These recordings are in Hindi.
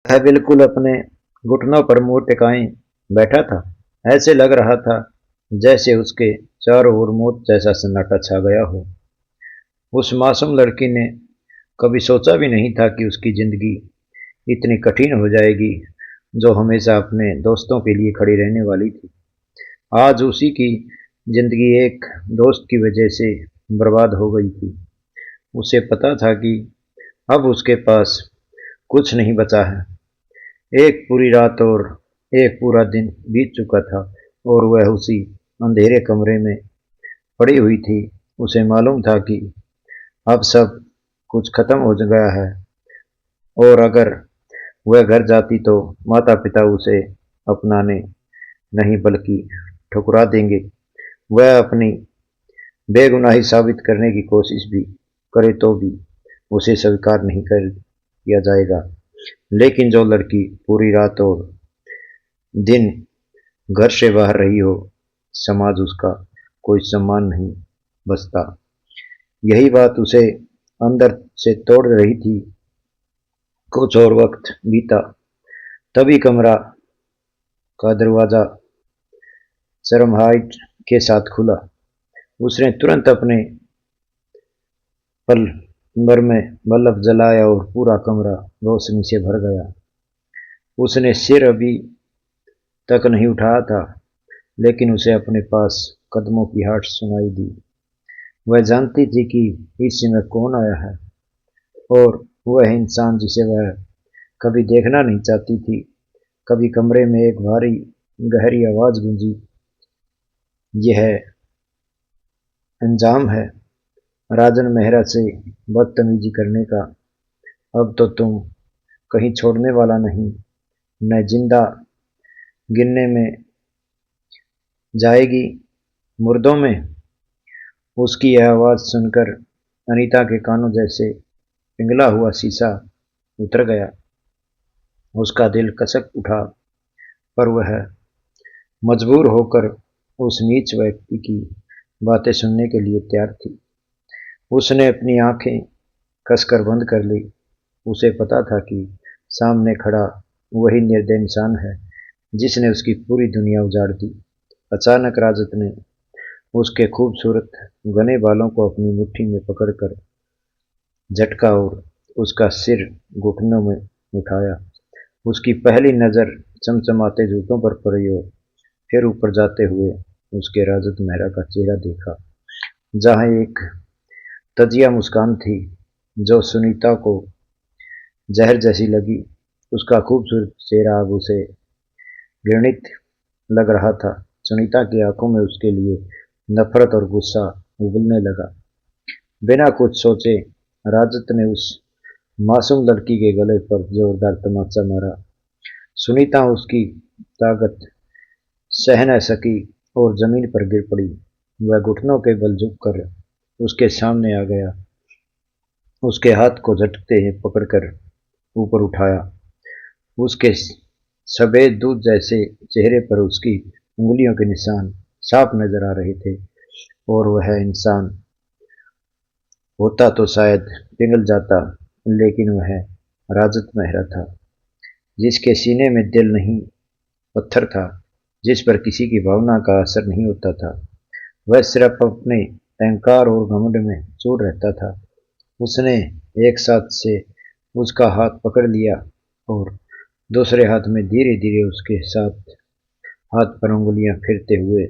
वह बिल्कुल अपने घुटनों पर मुंह टिकाए बैठा था। ऐसे लग रहा था जैसे उसके चारों ओर मौत जैसा सन्नाटा छा गया हो। उस मासूम लड़की ने कभी सोचा भी नहीं था कि उसकी जिंदगी इतनी कठिन हो जाएगी, जो हमेशा अपने दोस्तों के लिए खड़ी रहने वाली थी। आज उसी की जिंदगी एक दोस्त की वजह से बर्बाद हो गई थी। उसे पता था कि अब उसके पास कुछ नहीं बचा है। एक पूरी रात और एक पूरा दिन बीत चुका था और वह उसी अंधेरे कमरे में पड़ी हुई थी। उसे मालूम था कि अब सब कुछ खत्म हो गया है और अगर वह घर जाती तो माता पिता उसे अपनाने नहीं बल्कि ठुकरा देंगे। वह अपनी बेगुनाही साबित करने की कोशिश भी करे तो भी उसे स्वीकार नहीं कर किया जाएगा। लेकिन जो लड़की पूरी रात और दिन घर से बाहर रही हो, समाज उसका कोई सम्मान नहीं बचता। यही बात उसे अंदर से तोड़ रही थी। कुछ और वक्त बीता, तभी कमरा का दरवाजा शर्महाइट के साथ खुला। उसने तुरंत अपने पल भर में बल्ब जलाया और पूरा कमरा रोशनी से भर गया। उसने सिर अभी तक नहीं उठाया था, लेकिन उसे अपने पास कदमों की आहट सुनाई दी। वह जानती थी कि इस समय कौन आया है, और वह इंसान जिसे वह कभी देखना नहीं चाहती थी। कभी कमरे में एक भारी गहरी आवाज गूंजी, यह अंजाम है राजन मेहरा से बदतमीजी करने का। अब तो तुम कहीं छोड़ने वाला नहीं, न जिंदा गिनने में जाएगी मुर्दों में। उसकी यह आवाज सुनकर अनीता के कानों जैसे पिघला हुआ शीशा उतर गया। उसका दिल कसक उठा, पर वह मजबूर होकर उस नीच व्यक्ति की बातें सुनने के लिए तैयार थी। उसने अपनी आंखें कसकर बंद कर ली। उसे पता था कि सामने खड़ा वही निर्दयी इंसान है जिसने उसकी पूरी दुनिया उजाड़ दी। अचानक राजत ने उसके खूबसूरत घने बालों को अपनी मुट्ठी में पकड़कर झटका और उसका सिर घुटनों में उठाया। उसकी पहली नजर चमचमाते जूतों पर पड़ी और फिर ऊपर जाते हुए उसके राजत मेहरा का चेहरा देखा, जहां एक तजिया मुस्कान थी जो सुनीता को जहर जैसी लगी। उसका खूबसूरत चेहरा अब उसे घृणित लग रहा था। सुनीता की आंखों में उसके लिए नफरत और गुस्सा उबलने लगा। बिना कुछ सोचे राजत ने उस मासूम लड़की के गले पर जोरदार तमाचा मारा। सुनीता उसकी ताकत सह न सकी और जमीन पर गिर पड़ी। वह घुटनों के बल झुककर उसके सामने आ गया। उसके हाथ को झटकते ही पकड़कर ऊपर उठाया। उसके सफेद दूध जैसे चेहरे पर उसकी उंगलियों के निशान साफ नजर आ रहे थे, और वह इंसान होता तो शायद पिघल जाता, लेकिन वह राजत मेहरा था जिसके सीने में दिल नहीं पत्थर था, जिस पर किसी की भावना का असर नहीं होता था। वह सिर्फ अपने अहंकार और घमंड में चूर रहता था। उसने एक साथ से उसका हाथ पकड़ लिया और दूसरे हाथ में धीरे धीरे उसके साथ हाथ पर उंगलियां फिरते हुए,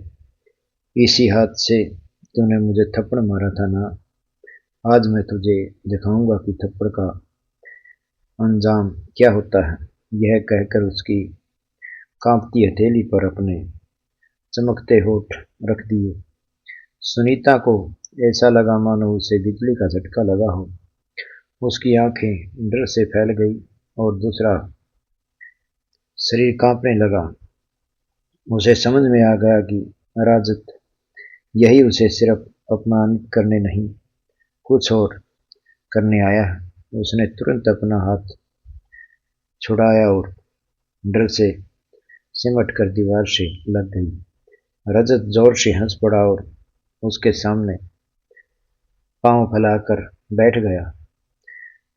इसी हाथ से तूने मुझे थप्पड़ मारा था ना, आज मैं तुझे दिखाऊंगा कि थप्पड़ का अंजाम क्या होता है। यह कहकर उसकी कांपती हथेली पर अपने चमकते होठ रख दिए। सुनीता को ऐसा लगा मानो उसे बिजली का झटका लगा हो। उसकी आंखें डर से फैल गई और दूसरा शरीर कांपने लगा। उसे समझ में आ गया कि राजत यही उसे सिर्फ अपमानित करने नहीं, कुछ और करने आया है। उसने तुरंत अपना हाथ छुड़ाया और डर से सिमट कर दीवार से लग गई। रजत जोर से हंस पड़ा और उसके सामने पांव फैलाकर बैठ गया।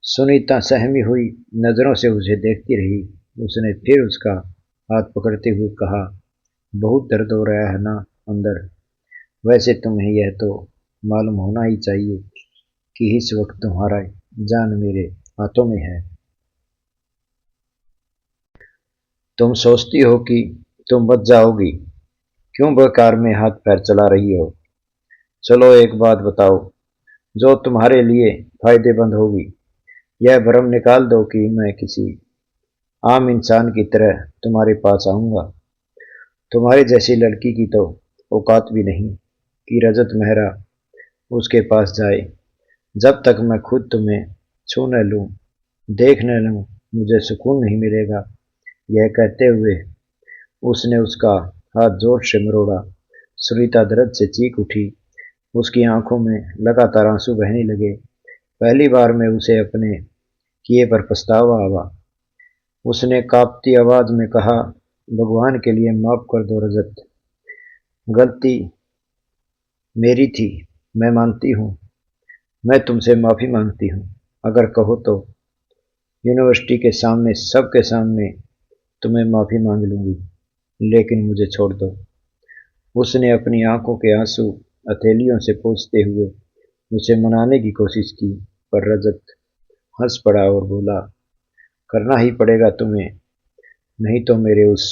सुनीता सहमी हुई नजरों से उसे देखती रही। उसने फिर उसका हाथ पकड़ते हुए कहा, बहुत दर्द हो रहा है ना अंदर? वैसे तुम्हें यह तो मालूम होना ही चाहिए कि इस वक्त तुम्हारा जान मेरे हाथों में है। तुम सोचती हो कि तुम बच जाओगी? क्यों बेकार में हाथ पैर चला रही हो? चलो एक बात बताओ जो तुम्हारे लिए फायदेमंद होगी। यह भ्रम निकाल दो कि मैं किसी आम इंसान की तरह तुम्हारे पास आऊंगा। तुम्हारी जैसी लड़की की तो औकात भी नहीं कि रजत मेहरा उसके पास जाए। जब तक मैं खुद तुम्हें छू न लूं, देख न लूं, मुझे सुकून नहीं मिलेगा। यह कहते हुए उसने उसका हाथ जोर से मरोड़ा। सुनीता दर्द से चीख उठी। उसकी आंखों में लगातार आंसू बहने लगे। पहली बार में उसे अपने किए पर पछतावा हुआ। उसने कांपती आवाज में कहा, भगवान के लिए माफ कर दो रजत। गलती मेरी थी, मैं मानती हूँ। मैं तुमसे माफी मांगती हूँ। अगर कहो तो यूनिवर्सिटी के सामने, सबके सामने तुम्हें माफी मांग लूंगी, लेकिन मुझे छोड़ दो। उसने अपनी आंखों के आंसू हथेलियों से पोंछते हुए उसे मनाने की कोशिश की, पर रजत हंस पड़ा और बोला, करना ही पड़ेगा तुम्हें, नहीं तो मेरे उस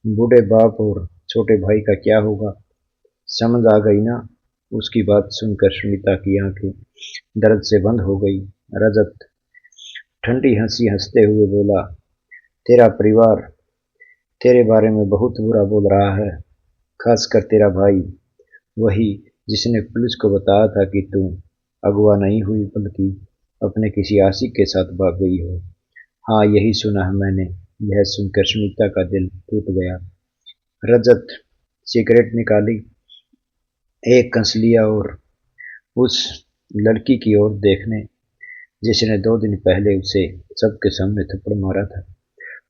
बूढ़े बाप और छोटे भाई का क्या होगा? समझ आ गई ना? उसकी बात सुनकर सुनीता की आंखें दर्द से बंद हो गई। रजत ठंडी हंसी हंसते हुए बोला, तेरा परिवार तेरे बारे में बहुत बुरा बोल रहा है, खासकर तेरा भाई, वही जिसने पुलिस को बताया था कि तुम अगवा नहीं हुई बल्कि अपने किसी आशिक के साथ भाग गई हो। हाँ, यही सुना है मैंने। यह सुनकर सुनीता का दिल टूट गया। रजत सिगरेट निकाली, एक कंस लिया और उस लड़की की ओर देखने जिसने 2 दिन पहले उसे सबके सामने थप्पड़ मारा था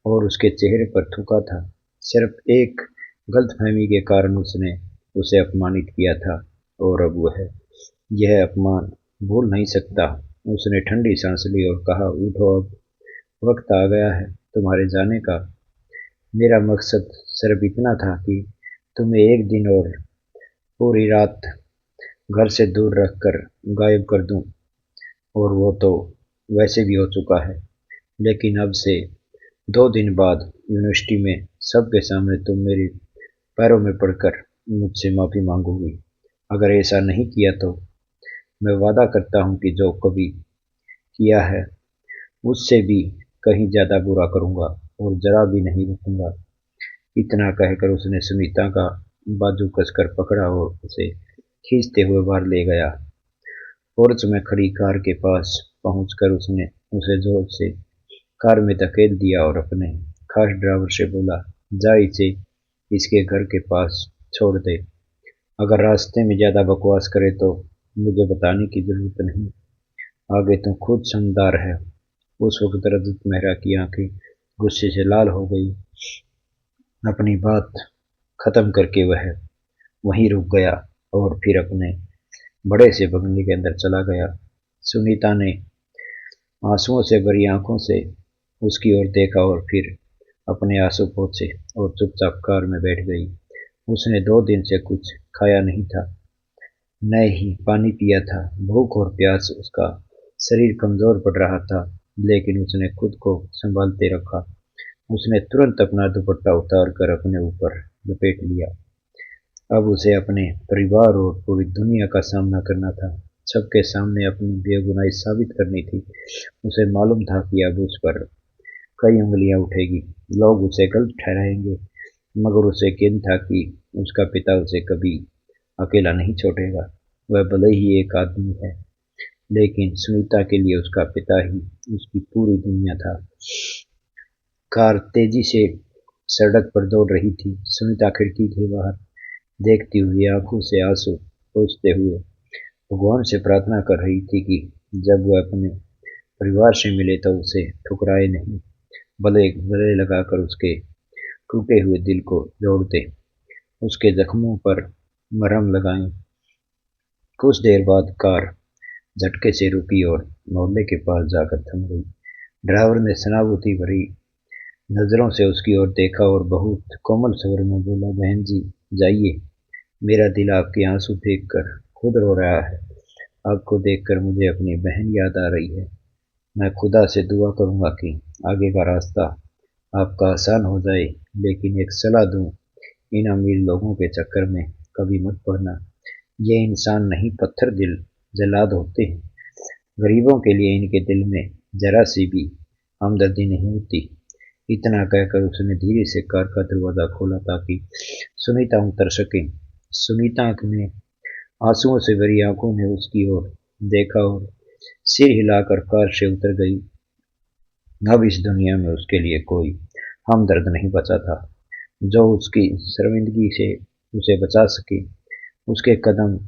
और उसके चेहरे पर थूका था। सिर्फ एक गलतफहमी के कारण उसने उसे अपमानित किया था और अब वह यह अपमान भूल नहीं सकता। उसने ठंडी सांस ली और कहा, उठो, अब वक्त आ गया है तुम्हारे जाने का। मेरा मकसद सिर्फ इतना था कि तुम्हें एक दिन और पूरी रात घर से दूर रखकर गायब कर दूं, और वो तो वैसे भी हो चुका है। लेकिन अब से 2 दिन बाद यूनिवर्सिटी में सबके सामने तुम मेरे पैरों में पड़कर मुझसे माफी मांगोगी। अगर ऐसा नहीं किया तो मैं वादा करता हूँ कि जो कभी किया है उससे भी कहीं ज्यादा बुरा करूंगा और जरा भी नहीं रुकूंगा। इतना कहकर उसने सुनीता का बाजू कसकर पकड़ा और उसे खींचते हुए बाहर ले गया। पोर्च में खड़ी कार के पास पहुंचकर उसने उसे जोर से कार में धकेल दिया और अपने खास ड्राइवर से बोला, जा इसे इसके घर के पास छोड़ दे। अगर रास्ते में ज्यादा बकवास करे तो मुझे बताने की जरूरत नहीं, आगे तुम खुद समझदार है। उस वक्त रजत मेहरा की आंखें गुस्से से लाल हो गई। अपनी बात खत्म करके वह वहीं रुक गया और फिर अपने बड़े से बंगले के अंदर चला गया। सुनीता ने आंसुओं से भरी आंखों से उसकी ओर देखा और फिर अपने आंसू पोंछे और चुपचाप कार में बैठ गई। उसने 2 दिन से कुछ खाया नहीं था, न ही पानी पिया था। भूख और प्यास उसका शरीर कमजोर पड़ रहा था, लेकिन उसने खुद को संभालते रखा। उसने तुरंत अपना दुपट्टा उतार कर अपने ऊपर लपेट लिया। अब उसे अपने परिवार और पूरी दुनिया का सामना करना था। सबके सामने अपनी बेगुनाही साबित करनी थी। उसे मालूम था कि अब उस पर कई उंगलियां उठेगी, लोग उसे गलत ठहराएंगे, मगर उसे यकीन था कि उसका पिता उसे कभी अकेला नहीं छोड़ेगा। वह भले ही एक आदमी है, लेकिन सुनीता के लिए उसका पिता ही उसकी पूरी दुनिया था। कार तेजी से सड़क पर दौड़ रही थी। सुनीता खिड़की के बाहर देखती हुई आंखों से आंसू पोंछते हुए भगवान से प्रार्थना कर रही थी कि जब वह अपने परिवार से मिले तो उसे ठुकराए नहीं, भले गले लगाकर उसके टूटे हुए दिल को जोड़ दे, उसके जख्मों पर मरहम लगाएं। कुछ देर बाद कार झटके से रुकी और मोहल्ले के पास जाकर थम गई। ड्राइवर ने सहानुभूति भरी नजरों से उसकी ओर देखा और बहुत कोमल स्वर में बोला, बहन जी जाइए, मेरा दिल आपके आंसू देखकर खुद रो रहा है। आपको देखकर मुझे अपनी बहन याद आ रही है। मैं खुदा से दुआ करूंगा कि आगे का रास्ता आपका आसान हो जाए, लेकिन एक सलाह दूं, इन अमीर लोगों के चक्कर में कभी मत पड़ना। ये इंसान नहीं, पत्थर दिल जल्लाद होते हैं। गरीबों के लिए इनके दिल में जरा सी भी हमदर्दी नहीं होती। इतना कहकर उसने धीरे से कार का दरवाजा खोला ताकि सुनीता उतर सके। सुनीता ने आंसुओं से भरी आंखों में उसकी ओर देखा और सिर हिलाकर कार से उतर गई। अब इस दुनिया में उसके लिए कोई हमदर्द नहीं बचा था जो उसकी शर्मिंदगी से उसे बचा सके। उसके कदम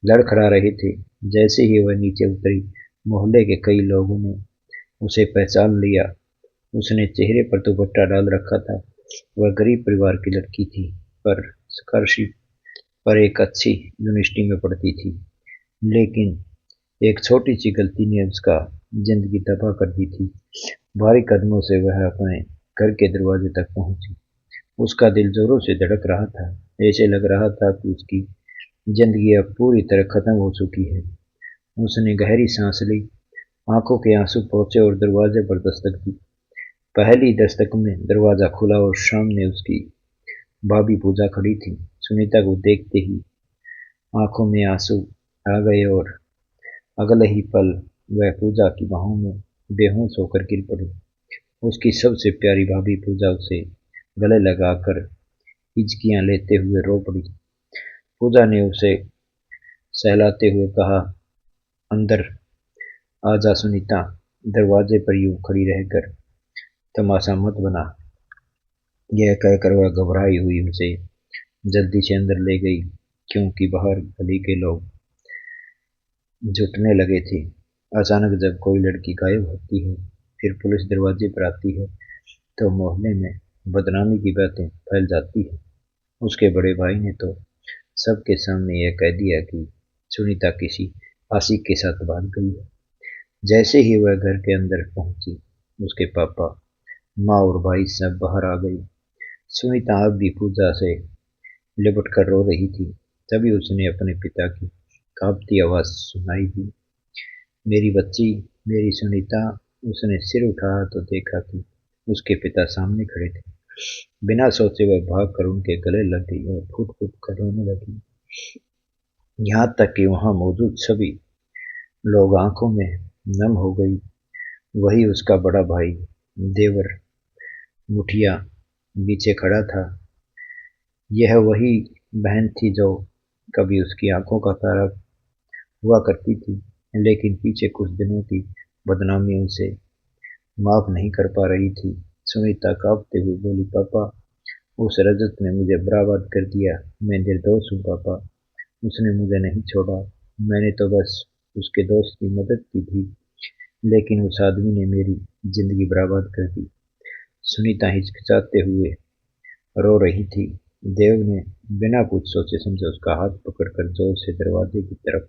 लड़खड़ा रहे थे। जैसे ही वह नीचे उतरी, मोहल्ले के कई लोगों ने उसे पहचान लिया। उसने चेहरे पर दुपट्टा डाल रखा था। वह गरीब परिवार की लड़की थी, पर स्कॉलरशिप पर एक अच्छी यूनिवर्सिटी में पढ़ती थी। लेकिन एक छोटी सी गलती ने उसका जिंदगी तबाह कर दी थी। भारी कदमों से वह अपने घर के दरवाजे तक पहुंची। उसका दिल जोरों से धड़क रहा था। ऐसे लग रहा था कि उसकी जिंदगी अब पूरी तरह खत्म हो चुकी है। उसने गहरी सांस ली, आंखों के आंसू पहुंचे और दरवाजे पर दस्तक दी। पहली दस्तक में दरवाजा खुला और सामने उसकी भाभी पूजा खड़ी थी। सुनीता को देखते ही आंखों में आंसू आ गए और अगले ही पल वह पूजा की बाहों में बेहोश होकर गिर पड़ी। उसकी सबसे प्यारी भाभी पूजा उसे गले लगाकर हिचकियां लेते हुए रो पड़ी। पूजा ने उसे सहलाते हुए कहा, अंदर आजा सुनीता। दरवाजे पर यूं खड़ी रहकर तमाशा मत बना। यह कहकर वह घबराई हुई उसे जल्दी से अंदर ले गई, क्योंकि बाहर गली के लोग जुटने लगे थे। अचानक जब कोई लड़की गायब होती है, फिर पुलिस दरवाजे पर आती है, तो मोहल्ले में बदनामी की बातें फैल जाती है। उसके बड़े भाई ने तो सबके सामने यह कह दिया कि सुनीता किसी आशिक के साथ भाग गई है। जैसे ही वह घर के अंदर पहुंची, उसके पापा, माँ और भाई सब बाहर आ गए। सुनीता अब भी पूजा से लिपट कर रो रही थी। तभी उसने अपने पिता की कांपती आवाज सुनाई दी, मेरी बच्ची, मेरी सुनीता। उसने सिर उठाया तो देखा कि उसके पिता सामने खड़े थे। बिना सोचे वह भाग कर उनके गले लग गई और फूट फूट कर रोने लगी। यहाँ तक कि वहां मौजूद सभी लोग आंखों में नम हो गई। वही उसका बड़ा भाई देवर मुठिया पीछे खड़ा था। यह वही बहन थी जो कभी उसकी आंखों का तारा हुआ करती थी, लेकिन पीछे कुछ दिनों की बदनामी उसे माफ नहीं कर पा रही थी। सुनीता कांपते हुए बोली, पापा, उस रजत ने मुझे बर्बाद कर दिया। मैं निर्दोष हूँ पापा। उसने मुझे नहीं छोड़ा। मैंने तो बस उसके दोस्त की मदद की थी, लेकिन उस आदमी ने मेरी जिंदगी बर्बाद कर दी। सुनीता हिचकिचाते हुए रो रही थी। देव ने बिना कुछ सोचे समझे उसका हाथ पकड़कर जोर से दरवाजे की तरफ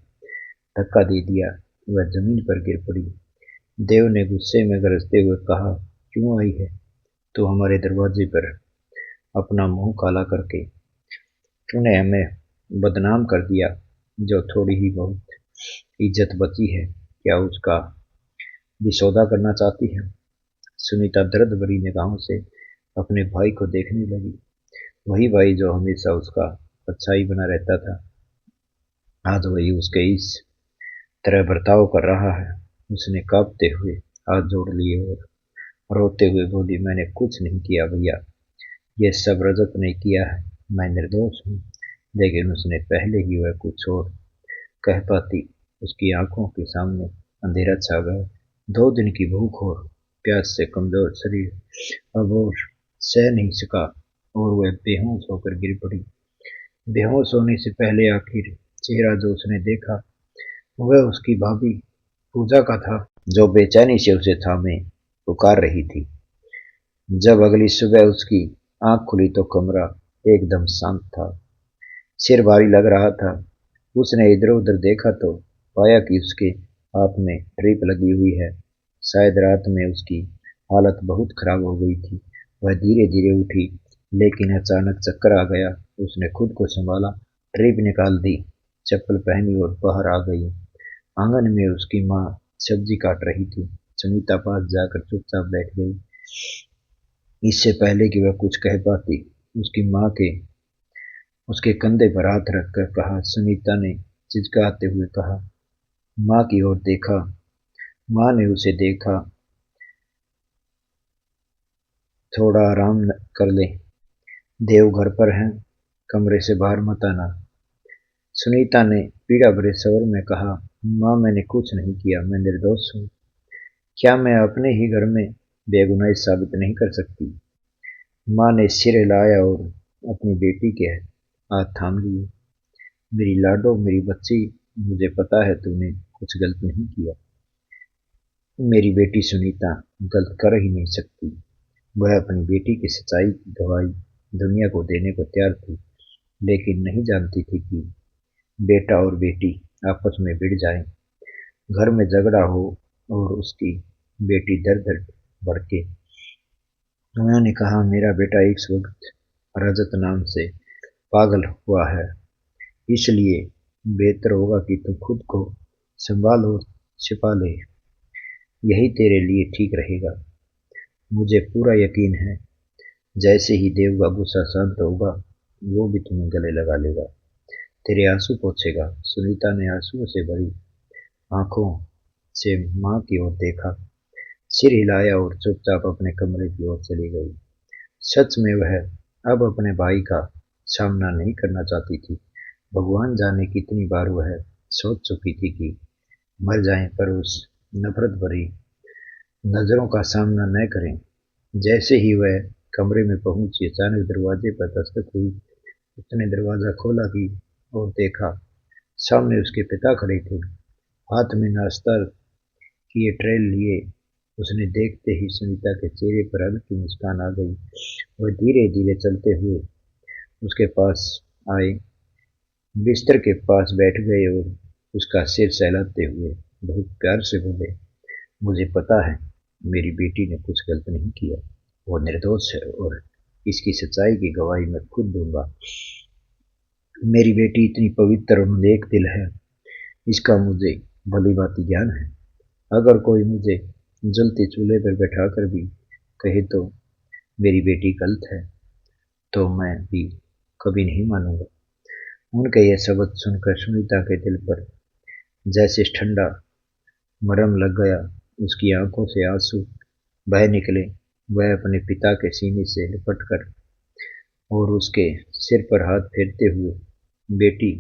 धक्का दे दिया। वह जमीन पर गिर पड़ी। देव ने गुस्से में गरजते हुए कहा, क्यों आई है तू हमारे दरवाजे पर अपना मुंह काला करके? तूने हमें बदनाम कर दिया। जो थोड़ी ही बहुत इज्जत बची है, क्या उसका भी सौदा करना चाहती है? सुनीता दर्द भरी निगाहों से अपने भाई को देखने लगी। वही भाई जो हमेशा उसका अच्छाई बना रहता था, आज वही उसके इस तरह बर्ताव कर रहा है। उसने कांपते हुए हाथ जोड़ लिए और रोते हुए बोली, मैंने कुछ नहीं किया भैया, ये सब रजत ने किया है। मैं निर्दोष हूँ। लेकिन उसने पहले ही वह कुछ और कह पाती, उसकी आंखों के सामने अंधेरा छा गया। 2 दिन की भूख और प्यास से कमजोर शरीर अब और सह नहीं सका और वह बेहोश होकर गिर पड़ी। बेहोश होने से पहले आखिर चेहरा जो उसने देखा, वह उसकी भाभी पूजा का था, जो बेचैनी से उसे थामे पुकार रही थी। जब अगली सुबह उसकी आंख खुली तो कमरा एकदम शांत था। सिर भारी लग रहा था। उसने इधर उधर देखा तो पाया कि उसके हाथ में ड्रिप लगी हुई है। शायद रात में उसकी हालत बहुत खराब हो गई थी। वह धीरे धीरे उठी, लेकिन अचानक चक्कर आ गया। उसने खुद को संभाला, ड्रिप निकाल दी, चप्पल पहनी और बाहर आ गई। आंगन में उसकी माँ सब्जी काट रही थी। सुनीता पास जाकर चुपचाप बैठ गई। इससे पहले कि वह कुछ कह पाती, उसकी माँ के उसके कंधे पर हाथ रखकर कहा। सुनीता ने चिचकाते हुए कहा, माँ की ओर देखा। माँ ने उसे देखा। थोड़ा आराम कर ले, देव घर पर हैं, कमरे से बाहर मत आना। सुनीता ने पीड़ा भरे स्वर में कहा, माँ मैंने कुछ नहीं किया, मैं निर्दोष हूँ। क्या मैं अपने ही घर में बेगुनाही साबित नहीं कर सकती? माँ ने सिर हिलाया और अपनी बेटी के हाथ थाम लिए। मेरी लाडो, मेरी बच्ची, मुझे पता है तूने कुछ गलत नहीं किया। मेरी बेटी सुनीता गलत कर ही नहीं सकती। वह अपनी बेटी की सच्चाई की गवाही दुनिया को देने को तैयार थी, लेकिन नहीं जानती थी कि बेटा और बेटी आपस में भिड़ जाएं, घर में झगड़ा हो और उसकी बेटी दर दर भड़के। उन्होंने कहा, मेरा बेटा इस वक्त रजत नाम से पागल हुआ है, इसलिए बेहतर होगा कि तू खुद को संभाल और छिपा ले। यही तेरे लिए ठीक रहेगा। मुझे पूरा यकीन है, जैसे ही देव का गुस्सा शांत होगा, वो भी तुम्हें गले लगा लेगा, तेरे आंसू पोंछेगा। सुनीता ने आंसुओं से भरी आंखों से माँ की ओर देखा, सिर हिलाया और चुपचाप अपने कमरे की ओर चली गई। सच में वह अब अपने भाई का सामना नहीं करना चाहती थी। भगवान जाने कितनी बार वह सोच चुकी थी कि मर जाएं, पर उस नफरत भरी नजरों का सामना न करें। जैसे ही वह कमरे में पहुंची, अचानक दरवाजे पर दस्तक हुई। उसने दरवाजा खोला कि और देखा, सामने उसके पिता खड़े थे, हाथ में नाश्ता किए ट्रे लिए। उसने देखते ही सुनीता के चेहरे पर हल्की मुस्कान आ गई। वह धीरे धीरे चलते हुए उसके पास आए, बिस्तर के पास बैठ गए और उसका सिर सहलाते हुए बहुत प्यार से बोले, मुझे पता है मेरी बेटी ने कुछ गलत नहीं किया, वो निर्दोष है और इसकी सच्चाई की गवाही मैं खुद दूंगा। मेरी बेटी इतनी पवित्र और नेक दिल है, इसका मुझे भली भांति ज्ञान है। अगर कोई मुझे जलते चूल्हे पर बैठाकर भी कहे तो मेरी बेटी गलत है, तो मैं भी कभी नहीं मानूंगा। उनके यह शब्द सुनकर सुनीता के दिल पर जैसे ठंडा मरहम लग गया। उसकी आंखों से आंसू बह निकले। वह अपने पिता के सीने से लिपट कर और उसके सिर पर हाथ फेरते हुए, बेटी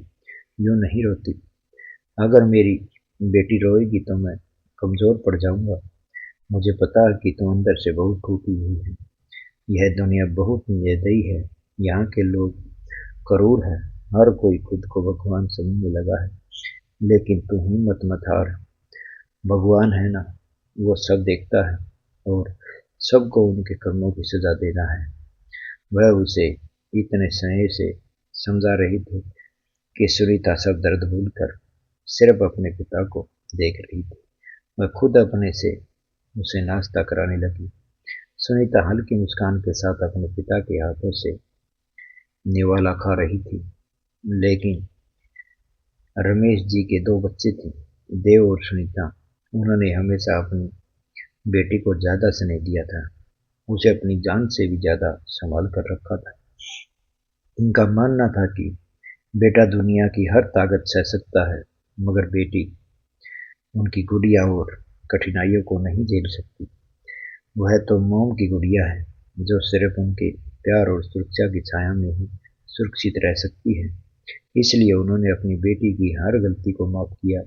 यूं नहीं रोती। अगर मेरी बेटी रोएगी तो मैं कमजोर पड़ जाऊंगा। मुझे पता है कि तुम अंदर से बहुत टूटी हुई है। यह दुनिया बहुत निर्दयी है, यहाँ के लोग क्रूर है, हर कोई खुद को भगवान समझने लगा है। लेकिन तू हिम्मत मत हार, भगवान है ना, वो सब देखता है और सबको उनके कर्मों की सजा देना है। वह उसे इतने स्नेह से समझा रही थी कि सुनीता सब दर्द भूलकर सिर्फ अपने पिता को देख रही थी। वह खुद अपने से उसे नाश्ता कराने लगी। सुनीता हल्की मुस्कान के साथ अपने पिता के हाथों से निवाला खा रही थी। लेकिन रमेश जी के दो बच्चे थे, देव और सुनीता। उन्होंने हमेशा अपनी बेटी को ज्यादा स्नेह दिया था, उसे अपनी जान से भी ज्यादा संभाल कर रखा था। उनका मानना था कि बेटा दुनिया की हर ताकत सह सकता है, मगर बेटी उनकी गुड़िया और कठिनाइयों को नहीं झेल सकती। वह तो मोम की गुड़िया है, जो सिर्फ उनके प्यार और सुरक्षा की छाया में ही सुरक्षित रह सकती है। इसलिए उन्होंने अपनी बेटी की हर गलती को माफ किया,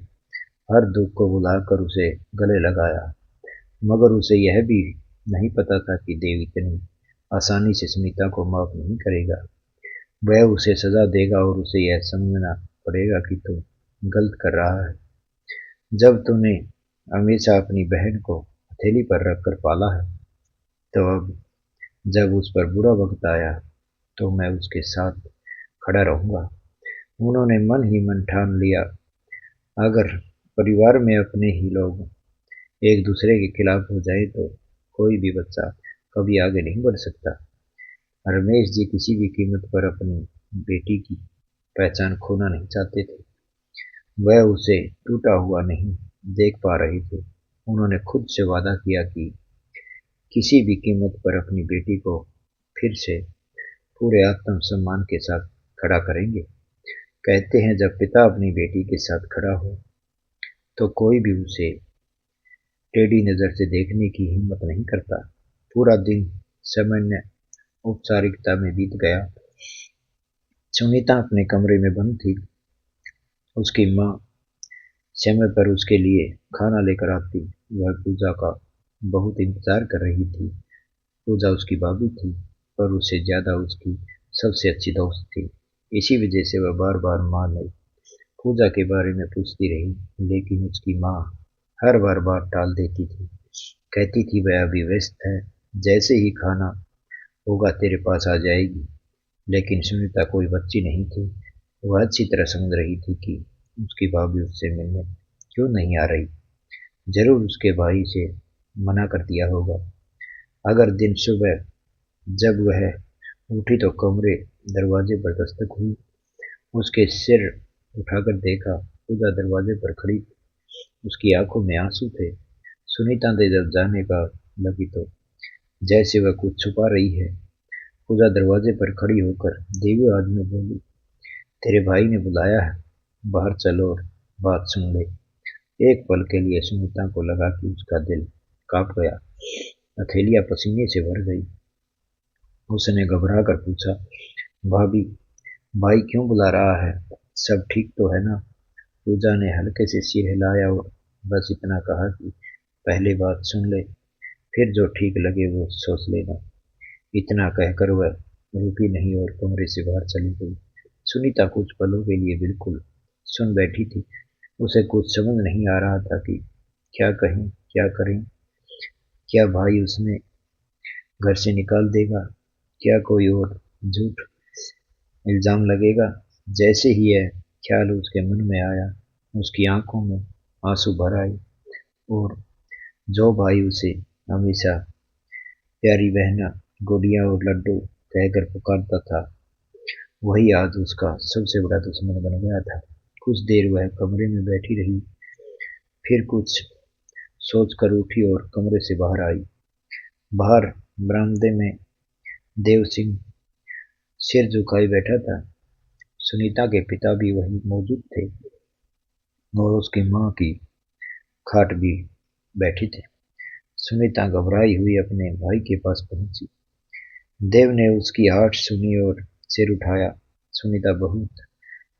हर दुख को भुलाकर उसे गले लगाया। मगर उसे यह भी नहीं पता था कि देव इतनी आसानी से सुनीता को माफ नहीं करेगा। वह उसे सजा देगा और उसे यह समझना पड़ेगा कि तुम गलत कर रहा है। जब तूने हमेशा अपनी बहन को हथेली पर रखकर पाला है, तो अब जब उस पर बुरा वक्त आया तो मैं उसके साथ खड़ा रहूंगा। उन्होंने मन ही मन ठान लिया, अगर परिवार में अपने ही लोग एक दूसरे के खिलाफ हो जाए तो कोई भी बच्चा कभी आगे नहीं बढ़ सकता। रमेश जी किसी भी कीमत पर अपनी बेटी की पहचान खोना नहीं चाहते थे। वह उसे टूटा हुआ नहीं देख पा रहे थे। उन्होंने खुद से वादा किया कि किसी भी कीमत पर अपनी बेटी को फिर से पूरे आत्मसम्मान के साथ खड़ा करेंगे। कहते हैं जब पिता अपनी बेटी के साथ खड़ा हो तो कोई भी उसे टेढ़ी नजर से देखने की हिम्मत नहीं करता। पूरा दिन सामान्य औपचारिकता में बीत गया। सुनीता अपने कमरे में बंद थी। उसकी माँ समय पर उसके लिए खाना लेकर आती। वह पूजा का बहुत इंतजार कर रही थी। पूजा उसकी भाभी थी, पर उससे ज्यादा उसकी सबसे अच्छी दोस्त थी। इसी वजह से वह बार बार माँ ने पूजा के बारे में पूछती रही, लेकिन उसकी माँ हर बार बात टाल देती थी। कहती थी वह अभी व्यस्त है, जैसे ही खाना होगा तेरे पास आ जाएगी। लेकिन सुनीता कोई बच्ची नहीं थी। वह अच्छी तरह समझ रही थी कि उसकी भाभी उससे मिलने क्यों नहीं आ रही। जरूर उसके भाई से मना कर दिया होगा। अगर दिन सुबह जब वह उठी तो कमरे दरवाजे पर दस्तक हुई। उसके सिर उठाकर देखा, पूजा दरवाजे पर खड़ी थी। उसकी आंखों में आंसू थे। सुनीता ने जब जाने का लगी तो जैसे वह कुछ छुपा रही है। पूजा दरवाजे पर खड़ी होकर देवी आवाज में बोली, तेरे भाई ने बुलाया है, बाहर चलो और बात सुन ले। एक पल के लिए सुनीता को लगा कि उसका दिल कांप गया। हथेलियां पसीने से भर गई। उसने घबरा कर पूछा, भाभी, भाई क्यों बुला रहा है? सब ठीक तो है ना? पूजा ने हल्के से सिर हिलाया और बस इतना कहा कि पहले बात सुन ले, फिर जो ठीक लगे वो सोच लेना। इतना कहकर वह रुकी नहीं और कमरे से बाहर चली गई। सुनीता कुछ पलों के लिए बिल्कुल सुन बैठी थी। उसे कुछ समझ नहीं आ रहा था कि क्या कहें, क्या करें। क्या भाई उसने घर से निकाल देगा? क्या कोई और झूठ इल्जाम लगेगा? जैसे ही यह ख्याल उसके मन में आया, उसकी आंखों में आंसू भर आए। और जो भाई उसे हमेशा प्यारी बहना, गुड़िया और लड्डू कहकर पुकारता था, वही आज उसका सबसे बड़ा दुश्मन बन गया था। कुछ देर वह कमरे में बैठी रही, फिर कुछ सोचकर उठी और कमरे से बाहर आई। बाहर बरामदे में देव सिंह सिर झुकाए बैठा था। सुनीता के पिता भी वहीं मौजूद थे और उसकी माँ की खाट भी बैठी थी। सुनीता घबराई हुई अपने भाई के पास पहुंची। देव ने उसकी आहट सुनी और सिर उठाया। सुनीता बहुत